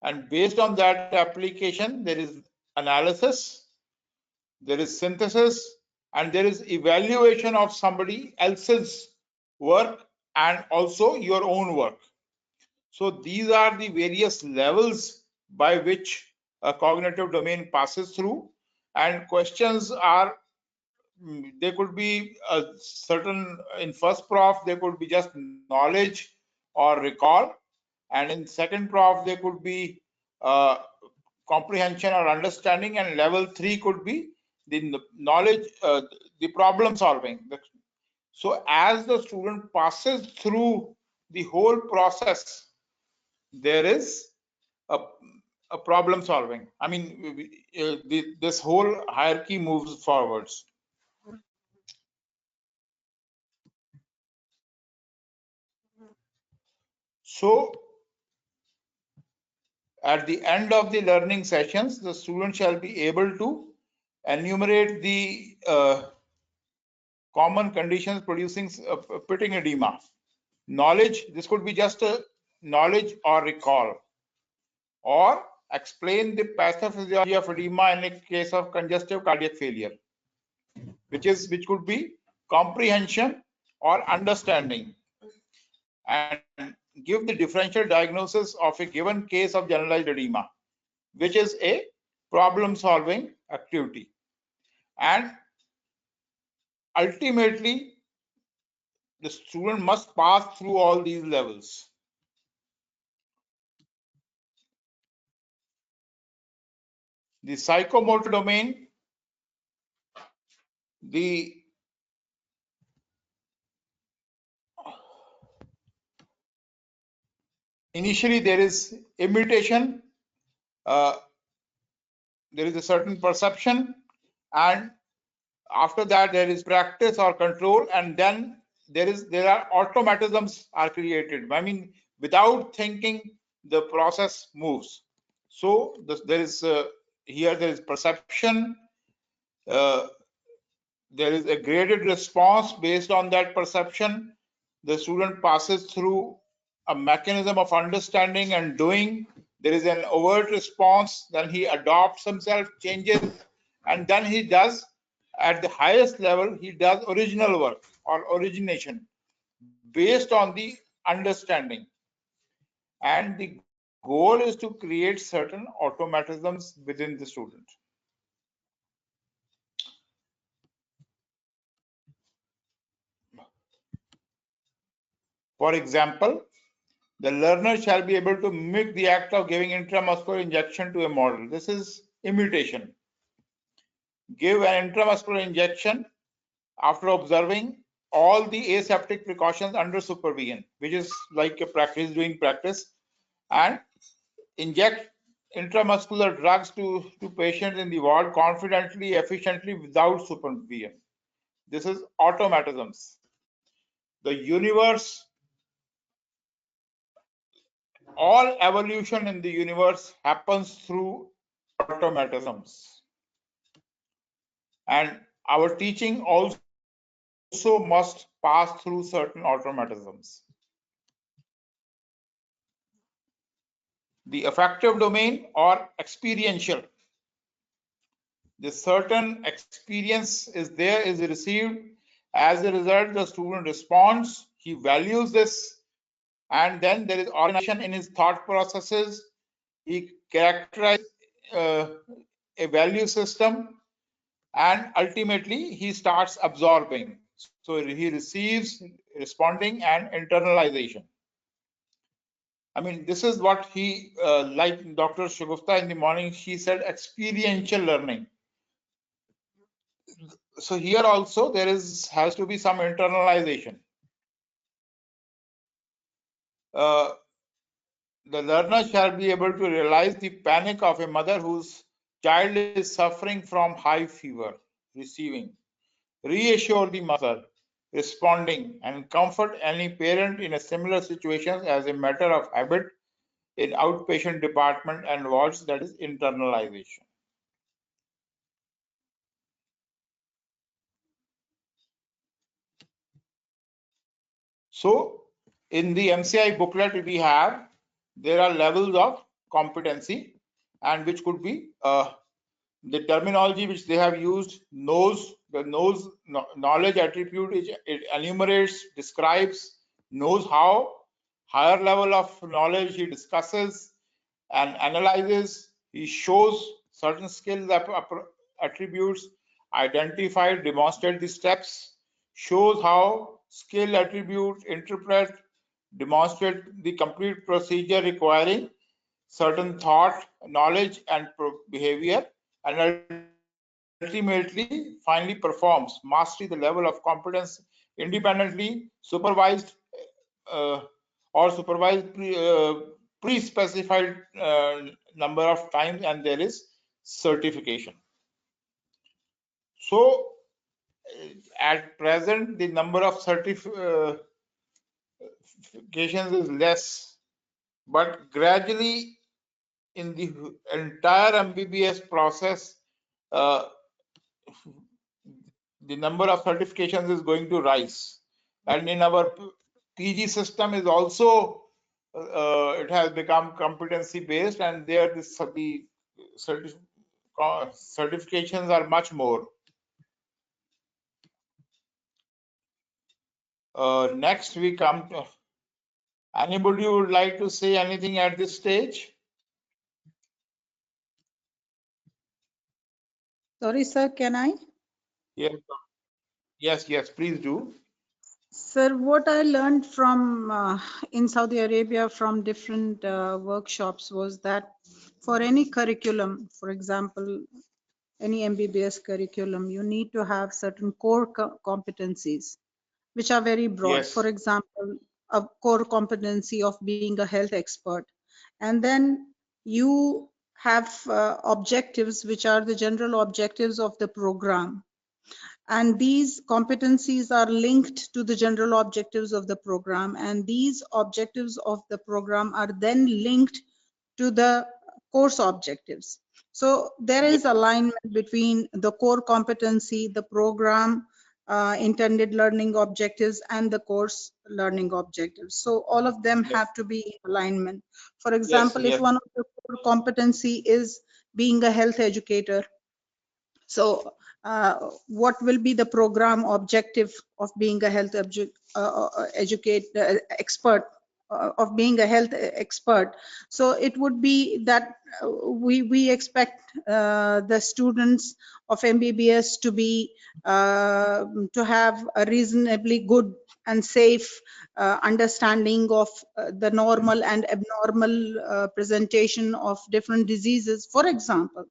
And based on that application, there is analysis, there is synthesis, and there is evaluation of somebody else's work and also your own work. So these are the various levels by which a cognitive domain passes through, and questions are, they could be a certain, in first prof they could be just knowledge or recall, and in second prof they could be comprehension or understanding, and level 3 could be the knowledge, the problem solving. So as the student passes through the whole process, there is a problem solving. I mean, this whole hierarchy moves forwards. So at the end of the learning sessions, the student shall be able to enumerate the common conditions producing pitting edema. Knowledge, this could be just a knowledge or recall, or explain the pathophysiology of edema in a case of congestive cardiac failure, which could be comprehension or understanding, and give the differential diagnosis of a given case of generalized edema, which is a problem solving activity. And ultimately the student must pass through all these levels. The psychomotor domain, initially there is imitation, there is a certain perception, and after that there is practice or control, and then there are automatisms are created. I mean, without thinking the process moves. So there is here there is perception, there is a graded response based on that perception. The student passes through a mechanism of understanding and doing. There is an overt response, then he adopts himself, changes, and then he does, at the highest level, he does original work or origination based on the understanding. And the goal is to create certain automatisms within the student. For example, the learner shall be able to mimic the act of giving intramuscular injection to a model. This is imitation. Give an intramuscular injection after observing all the aseptic precautions under supervision, which is like a practice, doing practice, and inject intramuscular drugs to patients in the ward confidently, efficiently, without supervision. This is automatisms. The universe, all evolution in the universe happens through automatisms, and our teaching also must pass through certain automatisms. The affective domain or experiential, the certain experience is there, is received. As a result, the student responds, he values this, and then there is organization in his thought processes. He characterizes a value system, and ultimately he starts absorbing. So he receives, responding, and internalization. I mean, this is what he, like Dr. Shagufta in the morning, she said experiential learning. So here also there has to be some internalization. The learner shall be able to realize the panic of a mother whose child is suffering from high fever, receiving, reassure the mother, responding, and comfort any parent in a similar situation as a matter of habit in outpatient department and wards, that is internalization. So in the MCI booklet we have, there are levels of competency, and which could be the terminology which they have used: knows, the knows knowledge attribute, it enumerates, describes, knows how. Higher level of knowledge he discusses and analyzes, He shows certain skills, attributes, identify, demonstrate the steps, shows how skill attributes interpret, demonstrate the complete procedure requiring certain thought, knowledge, and behavior, and ultimately finally performs mastery the level of competence independently supervised or supervised pre-specified number of times, and there is certification. So at present the number of certifications is less, but gradually in the entire MBBS process the number of certifications is going to rise, and in our PG system is also it has become competency based, and there the certifications are much more. Next we come to, anybody would like to say anything at this stage? Sorry, sir, can I? Yes, please do. Sir, what I learned from in Saudi Arabia from different workshops was that for any curriculum, for example, any MBBS curriculum, you need to have certain core competencies, which are very broad. Yes. For example, a core competency of being a health expert. And then you have objectives, which are the general objectives of the program. And these competencies are linked to the general objectives of the program. And these objectives of the program are then linked to the course objectives. So there is alignment between the core competency, the program intended learning objectives, and the course learning objectives. So all of them have to be in alignment. For example, if one of the core competency is being a health educator, so what will be the program objective of being a health expert, of being a health expert? So it would be that we expect the students of MBBS to be to have a reasonably good and safe understanding of the normal and abnormal presentation of different diseases, for example.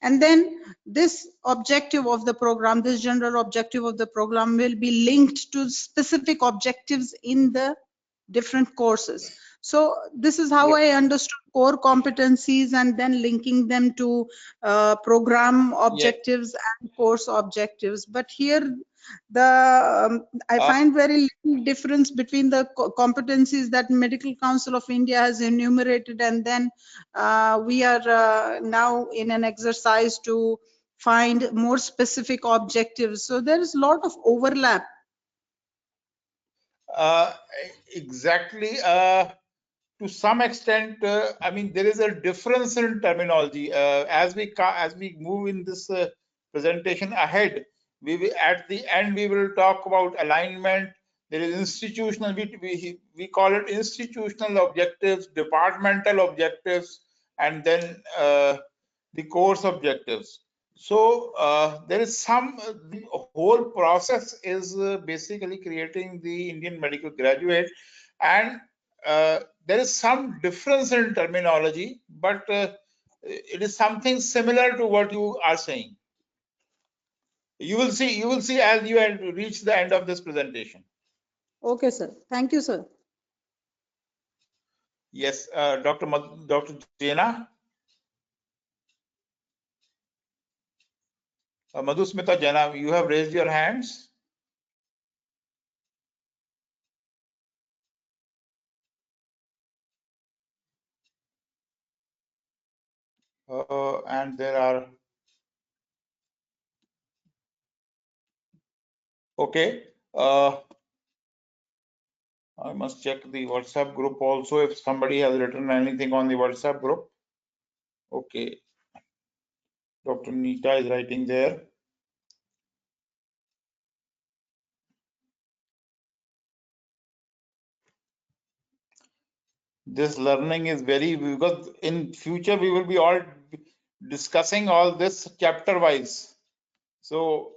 And then this objective of the program, this general objective of the program, will be linked to specific objectives in the different courses. So this is how I understood core competencies, and then linking them to program objectives and course objectives. But here I find very little difference between the competencies that Medical Council of India has enumerated, and then we are now in an exercise to find more specific objectives. So there is a lot of overlap. Exactly. To some extent, I mean, there is a difference in terminology. As we move in this presentation ahead, at the end we will talk about alignment. There is institutional. We call it institutional objectives, departmental objectives, and then the course objectives. So there is the whole process is basically creating the Indian medical graduate, and there is some difference in terminology, but it is something similar to what you are saying. You will see as you reach the end of this presentation. Okay, sir. Thank you, sir. Yes, Dr. Jaina. Madhusmita Jaina, you have raised your hands. And there are, okay. I must check the WhatsApp group also if somebody has written anything on the WhatsApp group. Okay. Dr. Nita is writing there. this learning is very, because in future we will be all discussing all this chapter wise. So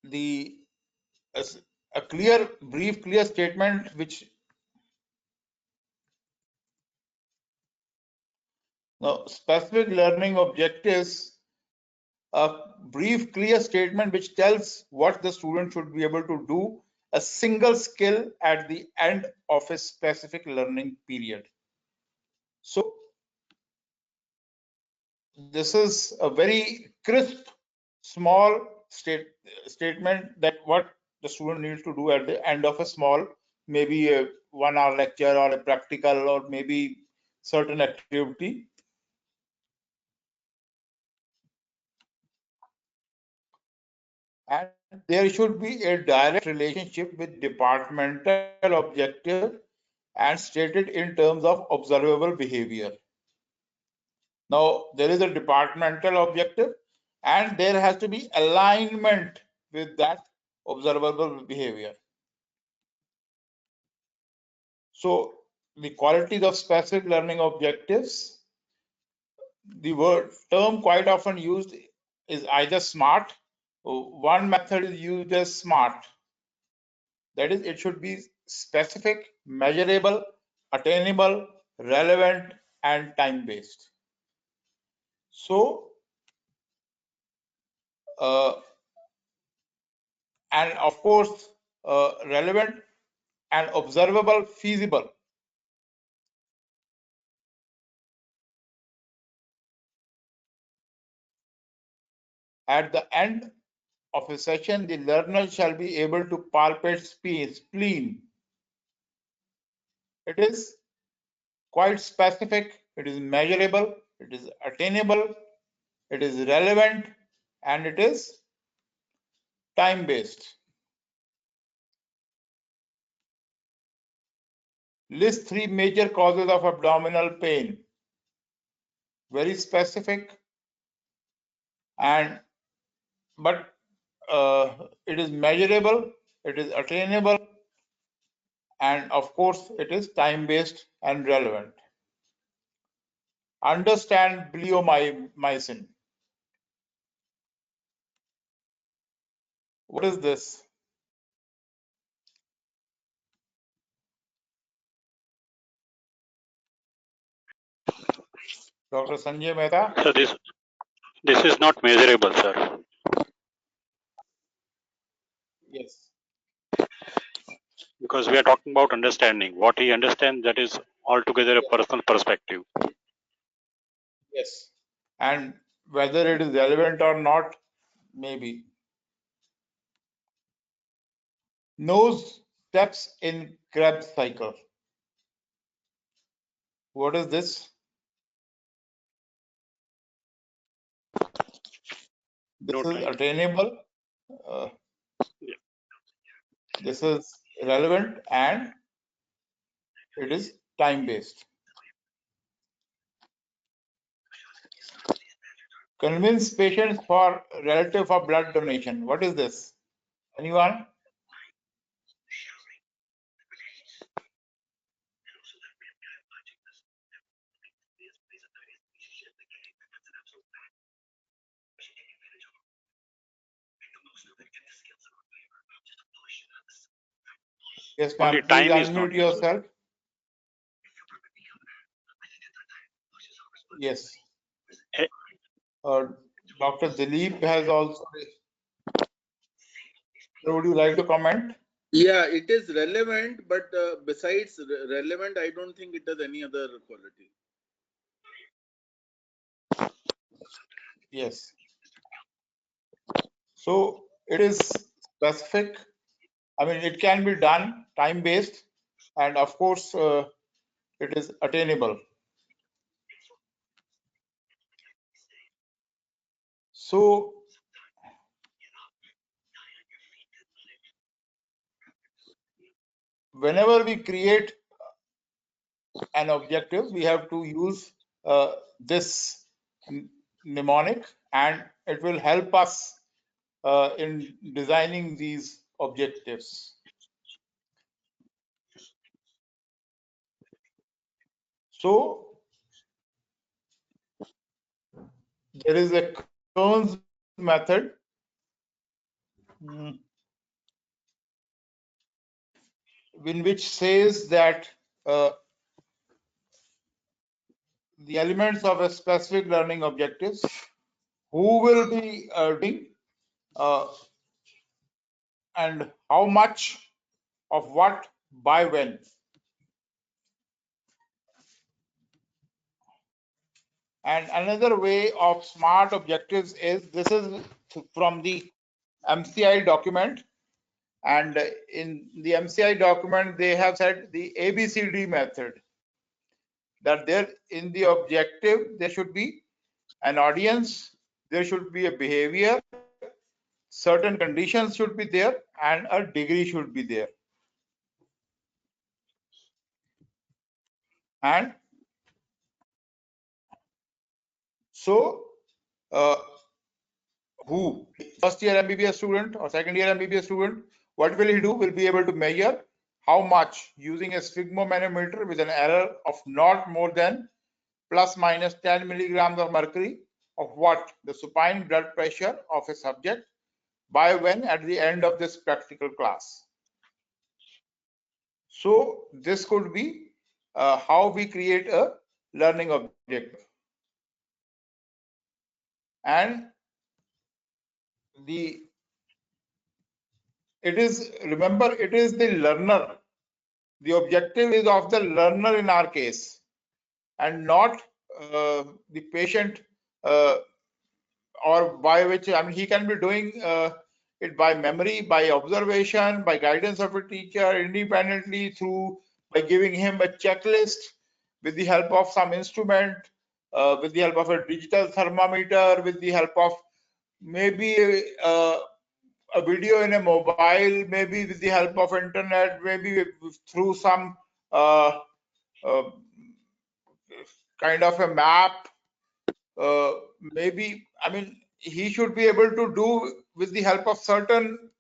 the a clear, brief, clear statement which now specific learning objectives, a brief, clear statement which tells what the student should be able to do, a single skill at the end of a specific learning period. So this is a very crisp, small statement that what the student needs to do at the end of a small, maybe a 1 hour lecture or a practical or maybe certain activity. And there should be a direct relationship with departmental objective and stated in terms of observable behavior. Now, there is a departmental objective and there has to be alignment with that observable behavior. So, the qualities of specific learning objectives, the word term quite often used is either SMART. One method is used as SMART. That is, it should be specific, measurable, attainable, relevant, and time-based. So, and of course, relevant and observable, feasible. At the end of a session, the learner shall be able to palpate spleen. It is quite specific, it is measurable, it is attainable, it is relevant, and it is time-based. List 3 major causes of abdominal pain. Very specific, and but it is measurable, it is attainable, and of course it is time-based and relevant. Understand bleomycin. What is this? Dr. Sanjay Mehta? So this is not measurable, sir. Yes. Because we are talking about understanding. What he understands, that is altogether a personal perspective. Yes. And whether it is relevant or not, maybe. Nose steps in Krebs cycle. What is this? This is attainable. This is relevant and it is time-based. Convince patients for relative of blood donation. What is this? Anyone? Yes, ma'am. Please unmute yourself. Yes. Dr. Dilip has also. Would you like to comment? Yeah, it is relevant, but besides relevant, I don't think it has any other quality. Yes. So it is specific. I mean, it can be done time-based, and of course, it is attainable. So whenever we create an objective, we have to use this mnemonic, and it will help us in designing these objectives. So there is a Kearns method in which says that the elements of a specific learning objectives, who will be doing and how much of what by when. And another way of SMART objectives is, this is from the MCI document, and in the MCI document they have said the ABCD method, that there in the objective there should be an audience, there should be a behavior, certain conditions should be there, and a degree should be there. And so who, first year MBBS student or second year MBBS student, what will he do? Will be able to measure how much using a sphygmomanometer with an error of not more than plus minus 10 milligrams of mercury of what? The supine blood pressure of a subject by when? At the end of this practical class. So this could be how we create a learning objective. And remember, it is the learner. The objective is of the learner in our case, and not the patient, or by which, I mean, he can be doing it by memory, by observation, by guidance of a teacher, independently, through by giving him a checklist with the help of some instrument, with the help of a digital thermometer, with the help of maybe a video in a mobile, maybe with the help of internet, maybe through some kind of a map, maybe, I mean, he should be able to do with the help of certain,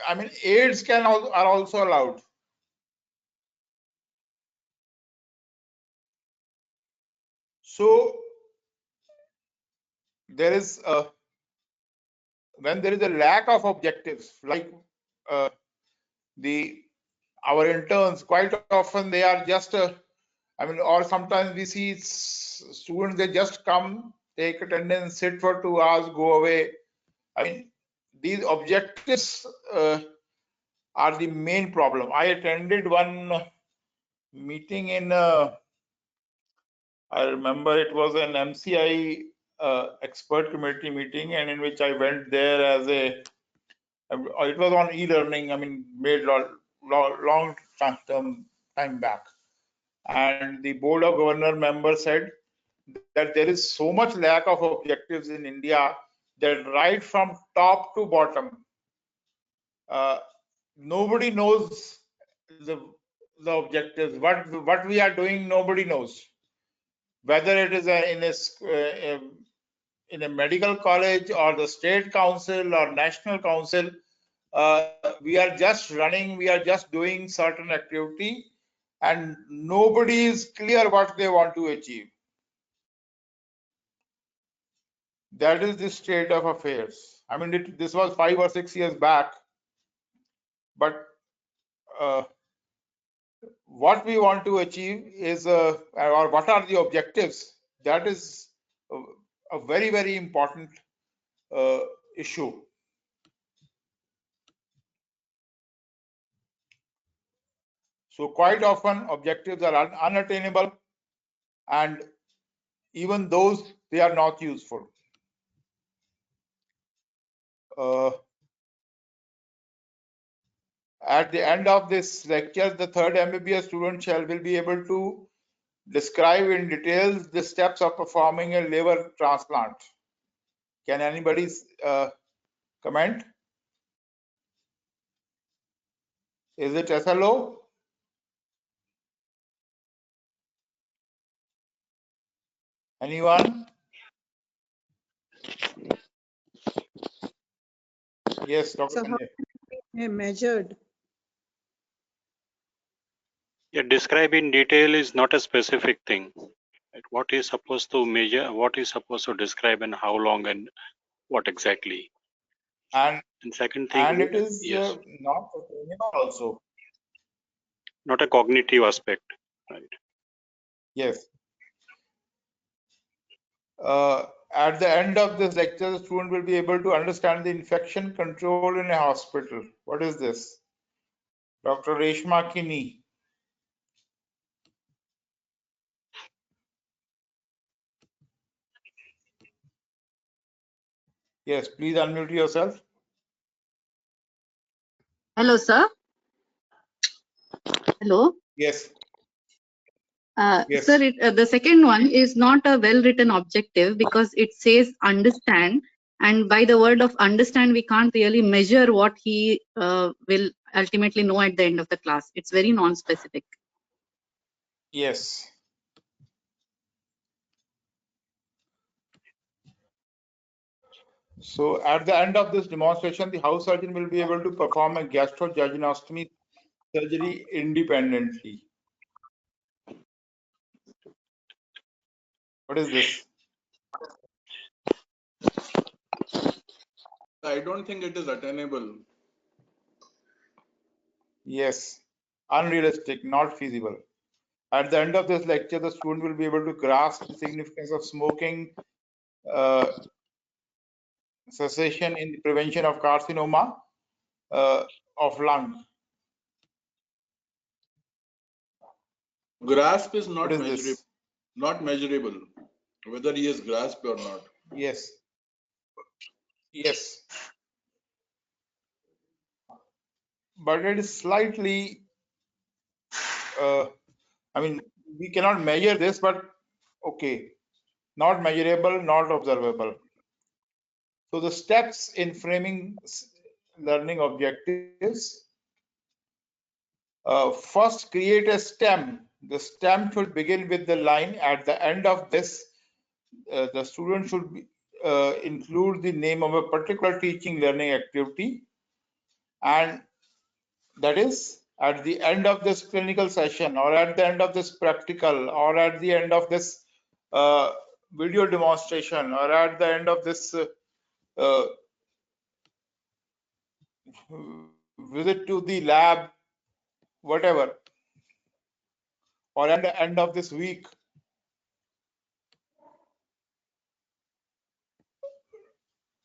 I mean, aids are also allowed. So there is when there is a lack of objectives, like our interns, quite often they are just I mean, or sometimes we see students, they just come, take attendance, sit for 2 hours, go away. I mean, these objectives are the main problem. I attended one meeting in, I remember it was an MCI expert committee meeting, and in which I went there as it was on e-learning, I mean, made long time back. And the board of governor member said that there is so much lack of objectives in India that right from top to bottom, nobody knows the objectives. What we are doing, nobody knows. Whether it is in a medical college or the state council or national council, we are just running, we are just doing certain activity, and nobody is clear what they want to achieve. That is the state of affairs. I mean, this was 5 or 6 years back, but what we want to achieve is, or what are the objectives? That is a very, very important issue. So quite often objectives are unattainable, and even those, they are not useful. At the end of this lecture, the third MBBS student will be able to describe in details the steps of performing a liver transplant. Can anybody comment? Is it SLO? Anyone? Yes, Dr. So how Sanjay. can it be measured? Yeah, describe in detail is not a specific thing. Right? What is supposed to measure, what is supposed to describe, and how long and what exactly. And second thing, it is yes, not attainable also. not a cognitive aspect. Right. Yes. At the end of this lecture, the student will be able to understand the infection control in a hospital. What is this? Dr. Reshma Kini. Yes, please unmute yourself. Hello, sir. Hello. Yes. Sir, the second one is not a well-written objective because it says understand, and by the word of understand, we can't really measure what he will ultimately know at the end of the class. It's very non-specific. Yes. So at the end of this demonstration, the house surgeon will be able to perform a gastrojejunostomy surgery independently. What is this? I don't think it is attainable. Yes, unrealistic, not feasible. At the end of this lecture, the student will be able to grasp the significance of smoking cessation in the prevention of carcinoma of lung. Grasp is not What is measurable. this? Not measurable, whether he is grasped or not. Yes. Yes. But it is slightly, I mean, we cannot measure this, but okay, not measurable, not observable. So the steps in framing learning objectives. First, create a stem. The stem should begin with the line. At the end of this, the student should include the name of a particular teaching learning activity, and that is at the end of this clinical session, or at the end of this practical, or at the end of this video demonstration, or at the end of this visit to the lab, whatever, or at the end of this week.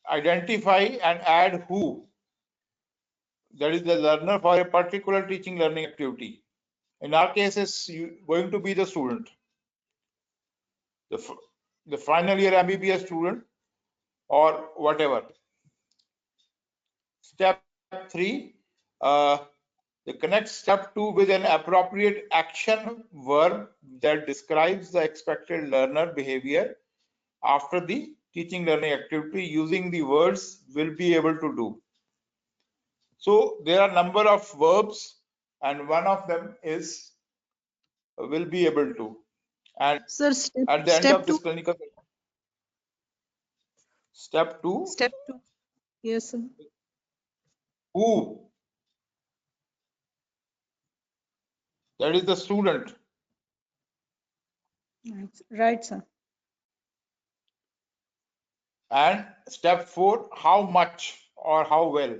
Identify and add who, that is the learner for a particular teaching learning activity. In our case, it's going to be the student, the final year MBBS student, or whatever. Step 3, the connect step 2 with an appropriate action verb that describes the expected learner behavior after the teaching learning activity using the words will be able to do. So there are a number of verbs, and one of them is will be able to. And Sir, at the end step of this 2. clinical step 2, Step 2. Yes, sir. who, that is the student. Right, sir. And step 4, how much or how well.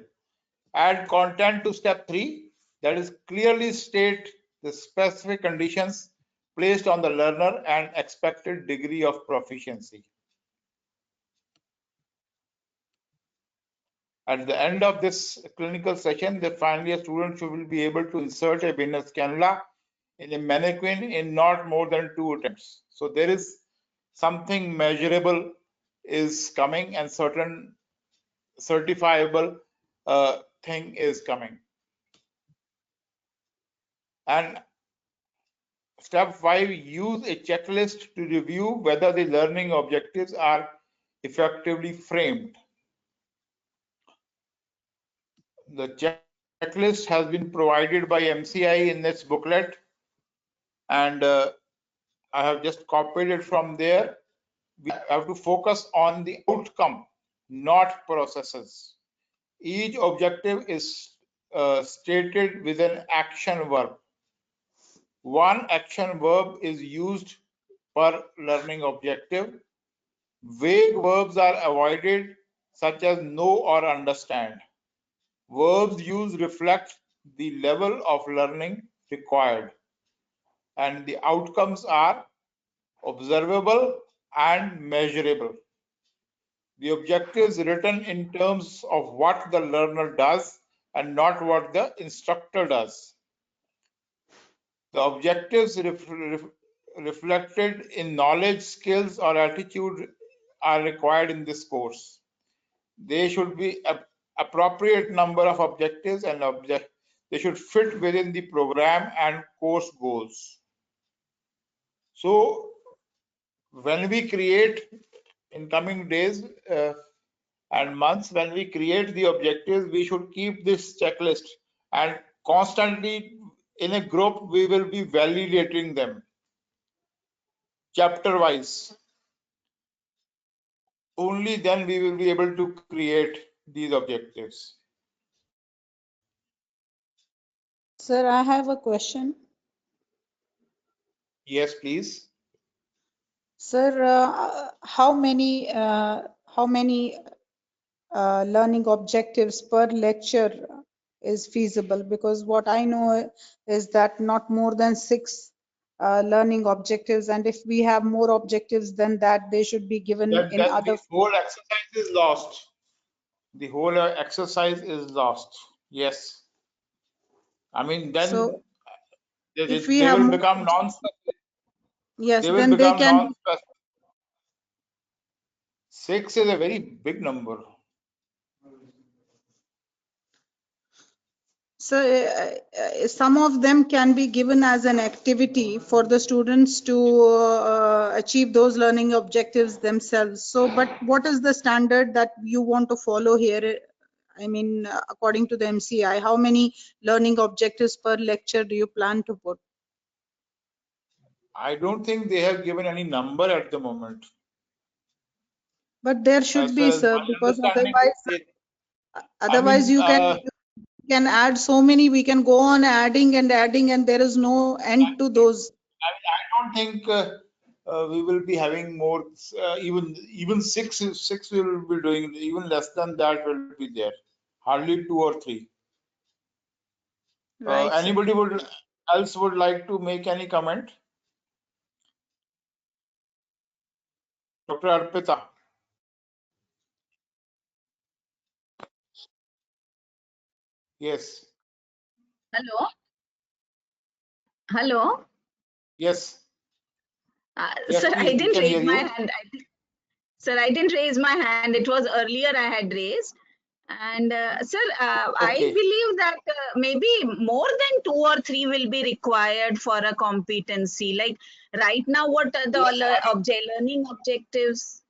Add content to step 3, that is clearly state the specific conditions placed on the learner and expected degree of proficiency. At the end of this clinical session, the final year student will be able to insert a venous cannula in a mannequin in not more than 2 attempts. So there is something measurable is coming, and certain certifiable thing is coming. And step 5, use a checklist to review whether the learning objectives are effectively framed. The checklist has been provided by MCI in its booklet, and I have just copied it from there. We have to focus on the outcome, not processes. Each objective is stated with an action verb. One action verb is used per learning objective. Vague verbs are avoided, such as know or understand. Verbs used reflect the level of learning required, and the outcomes are observable and measurable. The objectives written in terms of what the learner does and not what the instructor does. The objectives reflected in knowledge, skills, or attitude are required in this course. They should be appropriate number of objectives and they should fit within the program and course goals. So when we create in coming days and months, when we create the objectives, we should keep this checklist, and constantly in a group we will be validating them chapter wise. Only then we will be able to create these objectives. Sir, I have a question. Yes, please. Sir, how many learning objectives per lecture is feasible? Because what I know is that not more than 6 learning objectives, and if we have more objectives than that, they should be given Then in other. the whole exercise is lost. The whole exercise is lost. Yes. I mean, then So if we they have will more, become non-specific. yes, They will then they become can. non-specific. 6 is a very big number. So some of them can be given as an activity for the students to achieve those learning objectives themselves. So, but what is the standard that you want to follow here? I mean, according to the MCI, how many learning objectives per lecture do you plan to put? I don't think they have given any number at the moment. But there As should far be, as sir, my because understanding is, otherwise you can add so many. We can go on adding, and there is no end to those. I don't think we will be having more. Even six we will be doing. Even less than that will be there. Hardly 2 or 3. Right, Anybody else would like to make any comment? Dr. Arpita. Yes. Hello. Hello. Yes. Yes, Sir, please. I We didn't can hear raise my you. hand. Sir, I didn't raise my hand. It was earlier I had raised. And sir, I Okay. believe that maybe more than 2 or 3 will be required for a competency. Like right now, what are the learning objectives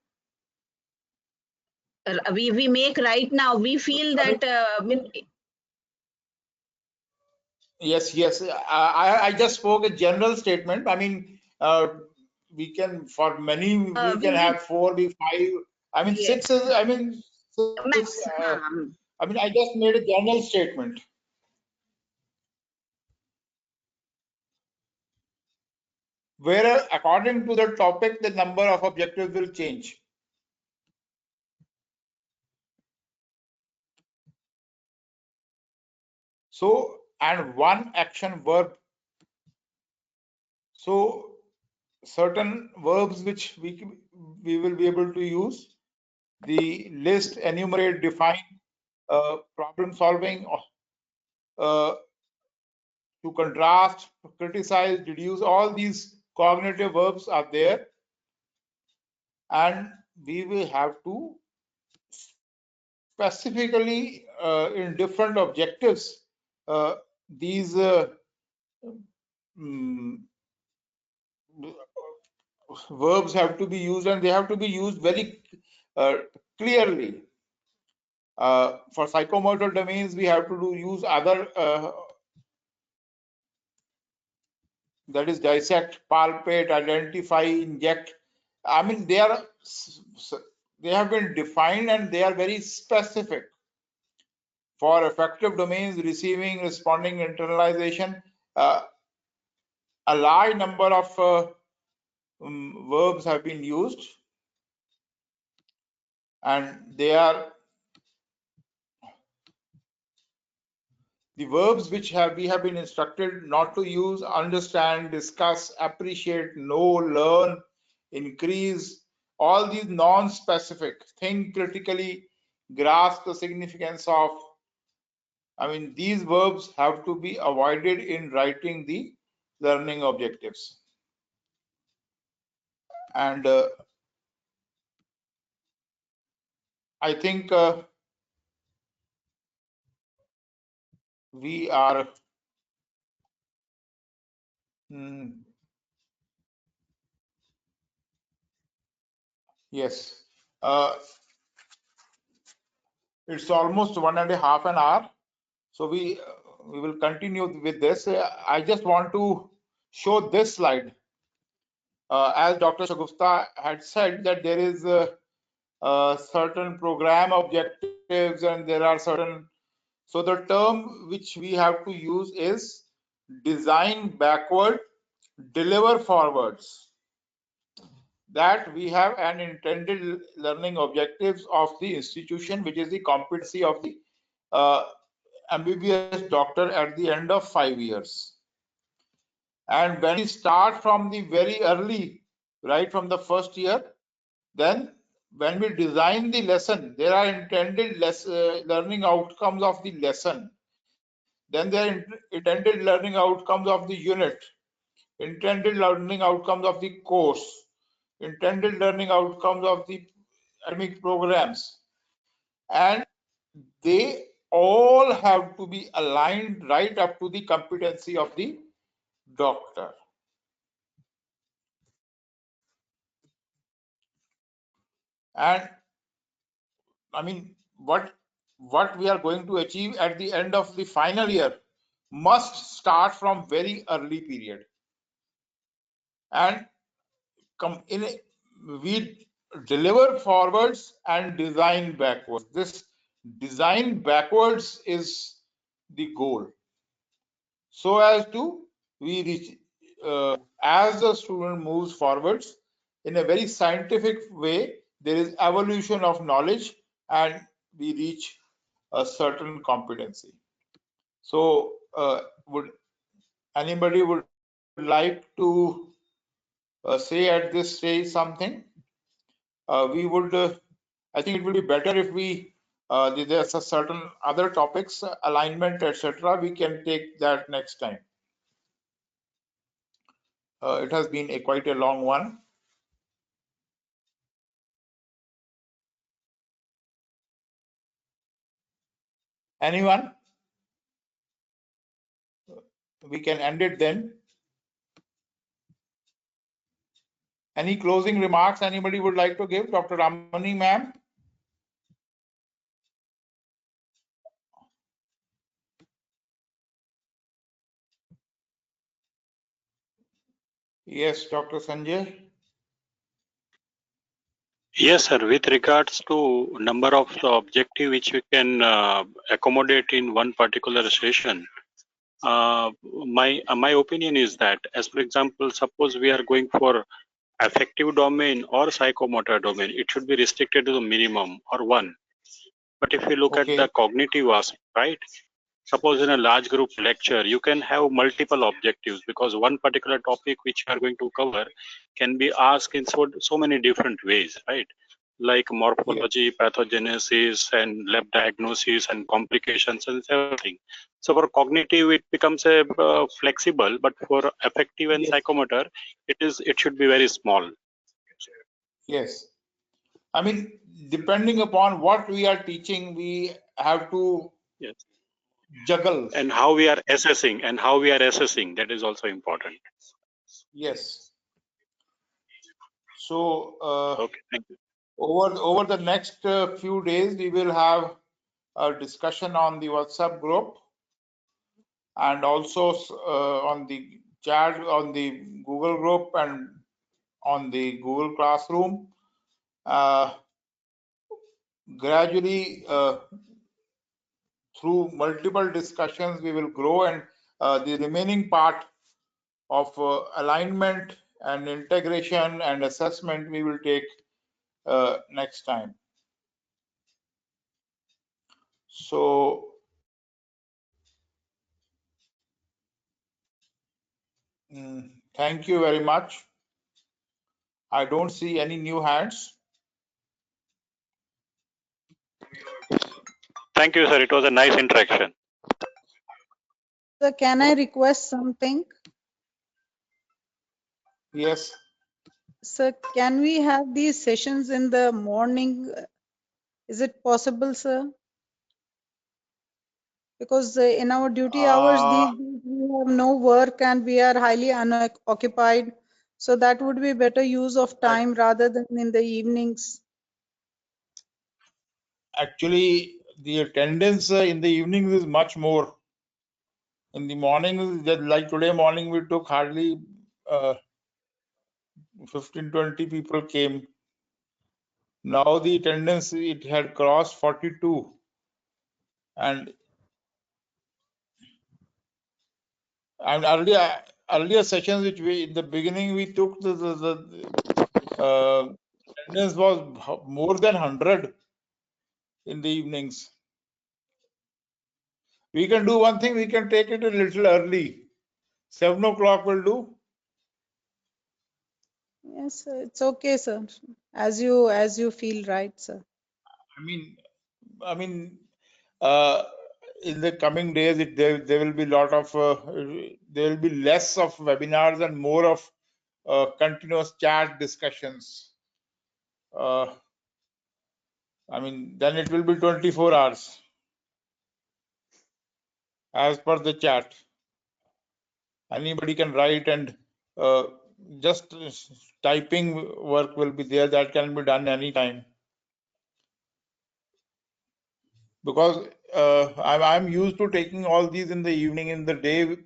we make right now? We feel that Yes, yes. I just spoke a general statement. I mean, we can, for many, we can have 4, 5. I mean, 6 is, I mean, 6, I mean, I just made a general statement. Where, according to the topic, the number of objectives will change. So, and one action verb. So, certain verbs which we will be able to use. The list, enumerate, define, problem solving, to contrast, criticize, deduce, all these cognitive verbs are there, and we will have to specifically in different objectives these verbs have to be used, and they have to be used very clearly. For psychomotor domains, we have to use other that is dissect, palpate, identify, inject. I mean, they have been defined and they are very specific. For affective domains, receiving, responding, internalization, a large number of verbs have been used, and they are the verbs which we have been instructed not to use: understand, discuss, appreciate, know, learn, increase. All these non-specific, think critically, grasp the significance of. I mean, these verbs have to be avoided in writing the learning objectives. And I think we are yes, it's almost 1.5 hours, so we will continue with this. I just want to show this slide. As Dr. Shagufta had said, that there is certain program objectives and there are certain. So the term which we have to use is design backward, deliver forwards. That we have an intended learning objectives of the institution, which is the competency of the MBBS doctor at the end of 5 years. And when we start from the very early, right from the first year, then when we design the lesson, there are intended learning outcomes of the lesson. Then there are intended learning outcomes of the unit, intended learning outcomes of the course, intended learning outcomes of the academic programs, and they all have to be aligned right up to the competency of the doctor. And I mean, what we are going to achieve at the end of the final year must start from very early period, and we deliver forwards and design backwards. This design backwards is the goal, so as to we reach as the student moves forwards in a very scientific way, there is evolution of knowledge and we reach a certain competency. So would anybody would like to say at this stage something? We would I think it will be better if we there's a certain other topics, alignment, etc. We can take that next time. It has been quite a long one. Anyone? We can end it then. Any closing remarks anybody would like to give? Dr. Ramani, ma'am? Yes, Dr. Sanjay. Yes, sir. With regards to number of the objective which we can accommodate in one particular session, my opinion is that, as for example, suppose we are going for affective domain or psychomotor domain, it should be restricted to the minimum or one. But if you look at the cognitive aspect, right? Suppose in a large group lecture, you can have multiple objectives because one particular topic which you are going to cover can be asked in so many different ways, right? Like morphology, pathogenesis, and lab diagnosis, and complications, and everything. So for cognitive, it becomes a flexible, but for affective and psychomotor, it should be very small. Yes. I mean, depending upon what we are teaching, we have to juggle. And how we are assessing, that is also important. Yes. So okay, thank you. Over the next few days, we will have a discussion on the WhatsApp group and also on the chat, on the Google group and on the Google Classroom. Gradually, through multiple discussions, we will grow, and the remaining part of alignment and integration and assessment we will take next time. So thank you very much. I don't see any new hands. Thank you, sir. It was a nice interaction. So can I request something? Yes. Sir, can we have these sessions in the morning? Is it possible, sir? Because in our duty hours, these days we have no work and we are highly unoccupied. So that would be better use of time rather than in the evenings. Actually, the attendance in the evenings is much more. In the morning, like today morning, we took hardly 15-20 people came. Now the attendance, it had crossed 42. And earlier sessions, which we in the beginning we took, the attendance was more than 100 in the evenings. We can do one thing, we can take it a little early. 7 o'clock will do. Yes, sir, it's okay, sir. As you feel right, sir. I mean, in the coming days, there will be there will be less of webinars and more of continuous chat discussions. I mean, then it will be 24 hours as per the chat. Anybody can write, and just typing work will be there, that can be done anytime. Because I'm used to taking all these in the evening. In the day,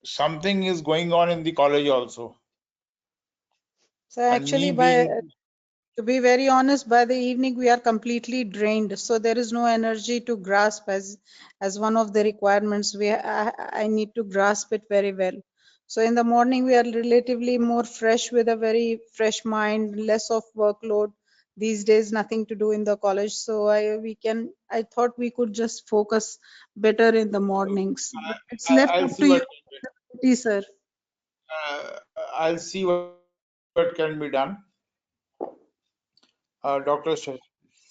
something is going on in the college also. So actually, to be very honest, by the evening we are completely drained. So there is no energy to grasp as one of the requirements. I need to grasp it very well. So in the morning we are relatively more fresh with a very fresh mind, less of workload. These days, nothing to do in the college. So I thought we could just focus better in the mornings. But it's left I'll up see to what you, sir. I'll see what can be done. Dr.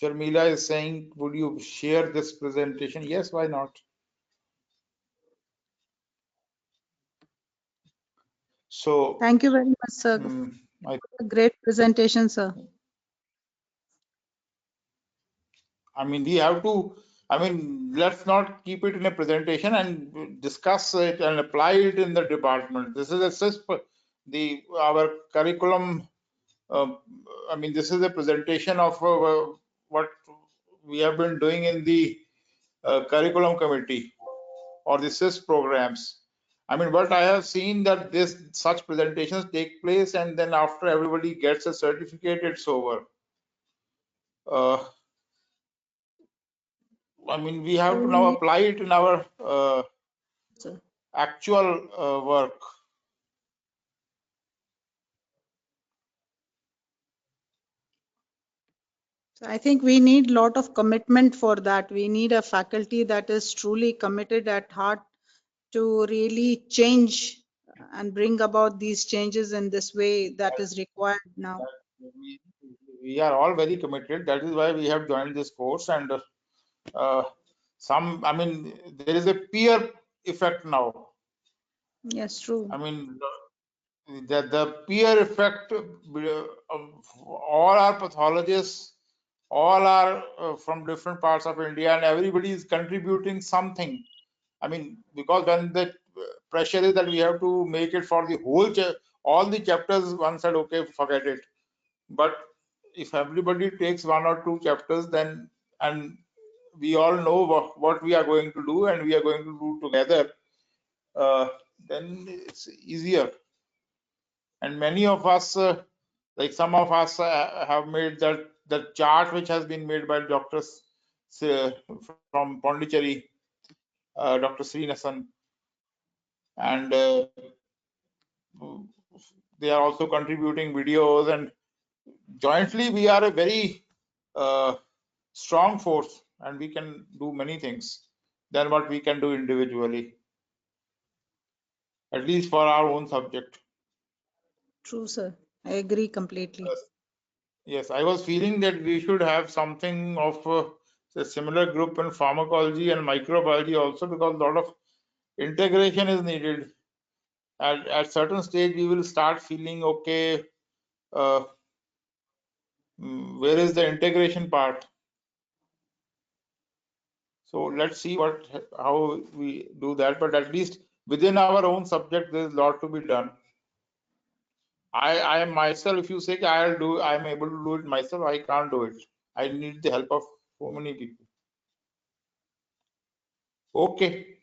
Sharmila is saying, would you share this presentation? Yes, why not? So Thank you very much, sir. A great presentation, sir. I mean, we have to, let's not keep it in a presentation and discuss it and apply it in the department. This is our curriculum. This is a presentation of what we have been doing in the curriculum committee or the CIS programs. What I have seen that such presentations take place, and then after everybody gets a certificate, it's over. We have to now apply it in our actual work. So I think we need a lot of commitment for that. We need a faculty that is truly committed at heart to really change and bring about these changes in this way that is required now. We are all very committed. That is why we have joined this course. And there is a peer effect now. Yes, true. The peer effect of all our pathologists, all are from different parts of India, and everybody is contributing something. Because when the pressure is that we have to make it for the whole all the chapters, one said, okay, forget it. But if everybody takes one or two chapters, then, and we all know what we are going to do, and we are going to do together, then it's easier. And many of us, like some of us have made that chart which has been made by Dr. from Pondicherry, Dr. Srinasan, and they are also contributing videos, and jointly we are a very strong force, and we can do many things than what we can do individually, at least for our own subject. True, sir. I agree completely. Yes, I was feeling that we should have something of a similar group in pharmacology and microbiology also, because a lot of integration is needed. At certain stage, we will start feeling, okay, where is the integration part? So let's see how we do that. But at least within our own subject, there is a lot to be done. I myself, if you say I'm able to do it myself, I can't do it. I need the help of so many people. Okay.